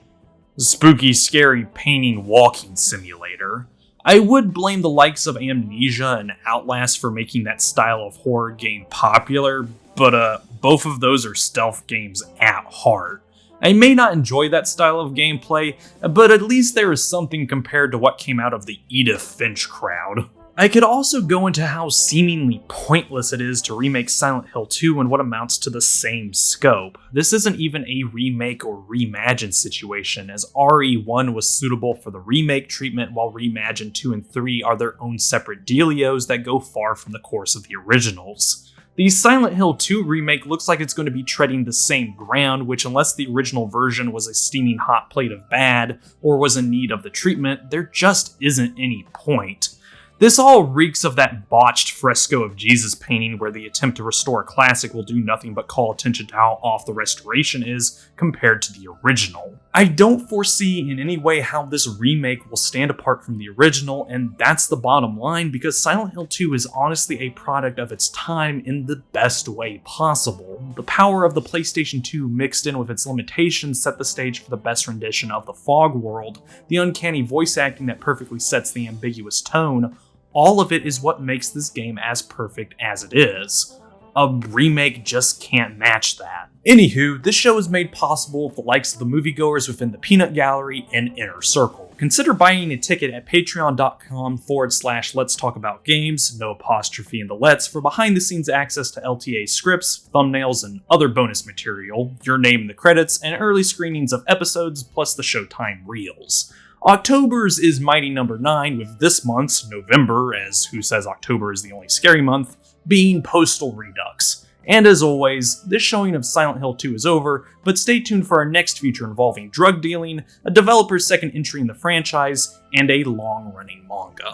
spooky, scary, painting walking simulator. I would blame the likes of Amnesia and Outlast for making that style of horror game popular, but both of those are stealth games at heart. I may not enjoy that style of gameplay, but at least there is something compared to what came out of the Edith Finch crowd. I could also go into how seemingly pointless it is to remake Silent Hill 2 in what amounts to the same scope. This isn't even a remake or reimagine situation, as RE1 was suitable for the remake treatment, while Reimagine 2 and 3 are their own separate dealios that go far from the course of the originals. The Silent Hill 2 remake looks like it's going to be treading the same ground, which, unless the original version was a steaming hot plate of bad, or was in need of the treatment, there just isn't any point. This all reeks of that botched fresco of Jesus painting where the attempt to restore a classic will do nothing but call attention to how off the restoration is compared to the original. I don't foresee in any way how this remake will stand apart from the original, and that's the bottom line, because Silent Hill 2 is honestly a product of its time in the best way possible. The power of the PlayStation 2 mixed in with its limitations set the stage for the best rendition of the fog world, the uncanny voice acting that perfectly sets the ambiguous tone. All of it is what makes this game as perfect as it is. A remake just can't match that. Anywho, this show is made possible with the likes of the moviegoers within the Peanut Gallery and Inner Circle. Consider buying a ticket at patreon.com/Let's Talk About Games, no apostrophe in the let's, for behind the scenes access to LTA scripts, thumbnails, and other bonus material, your name in the credits, and early screenings of episodes, plus the Showtime reels. October's is mighty number 9, with this month's, November, as who says October is the only scary month, being Postal Redux. And as always, this showing of Silent Hill 2 is over, but stay tuned for our next feature involving drug dealing, a developer's second entry in the franchise, and a long-running manga.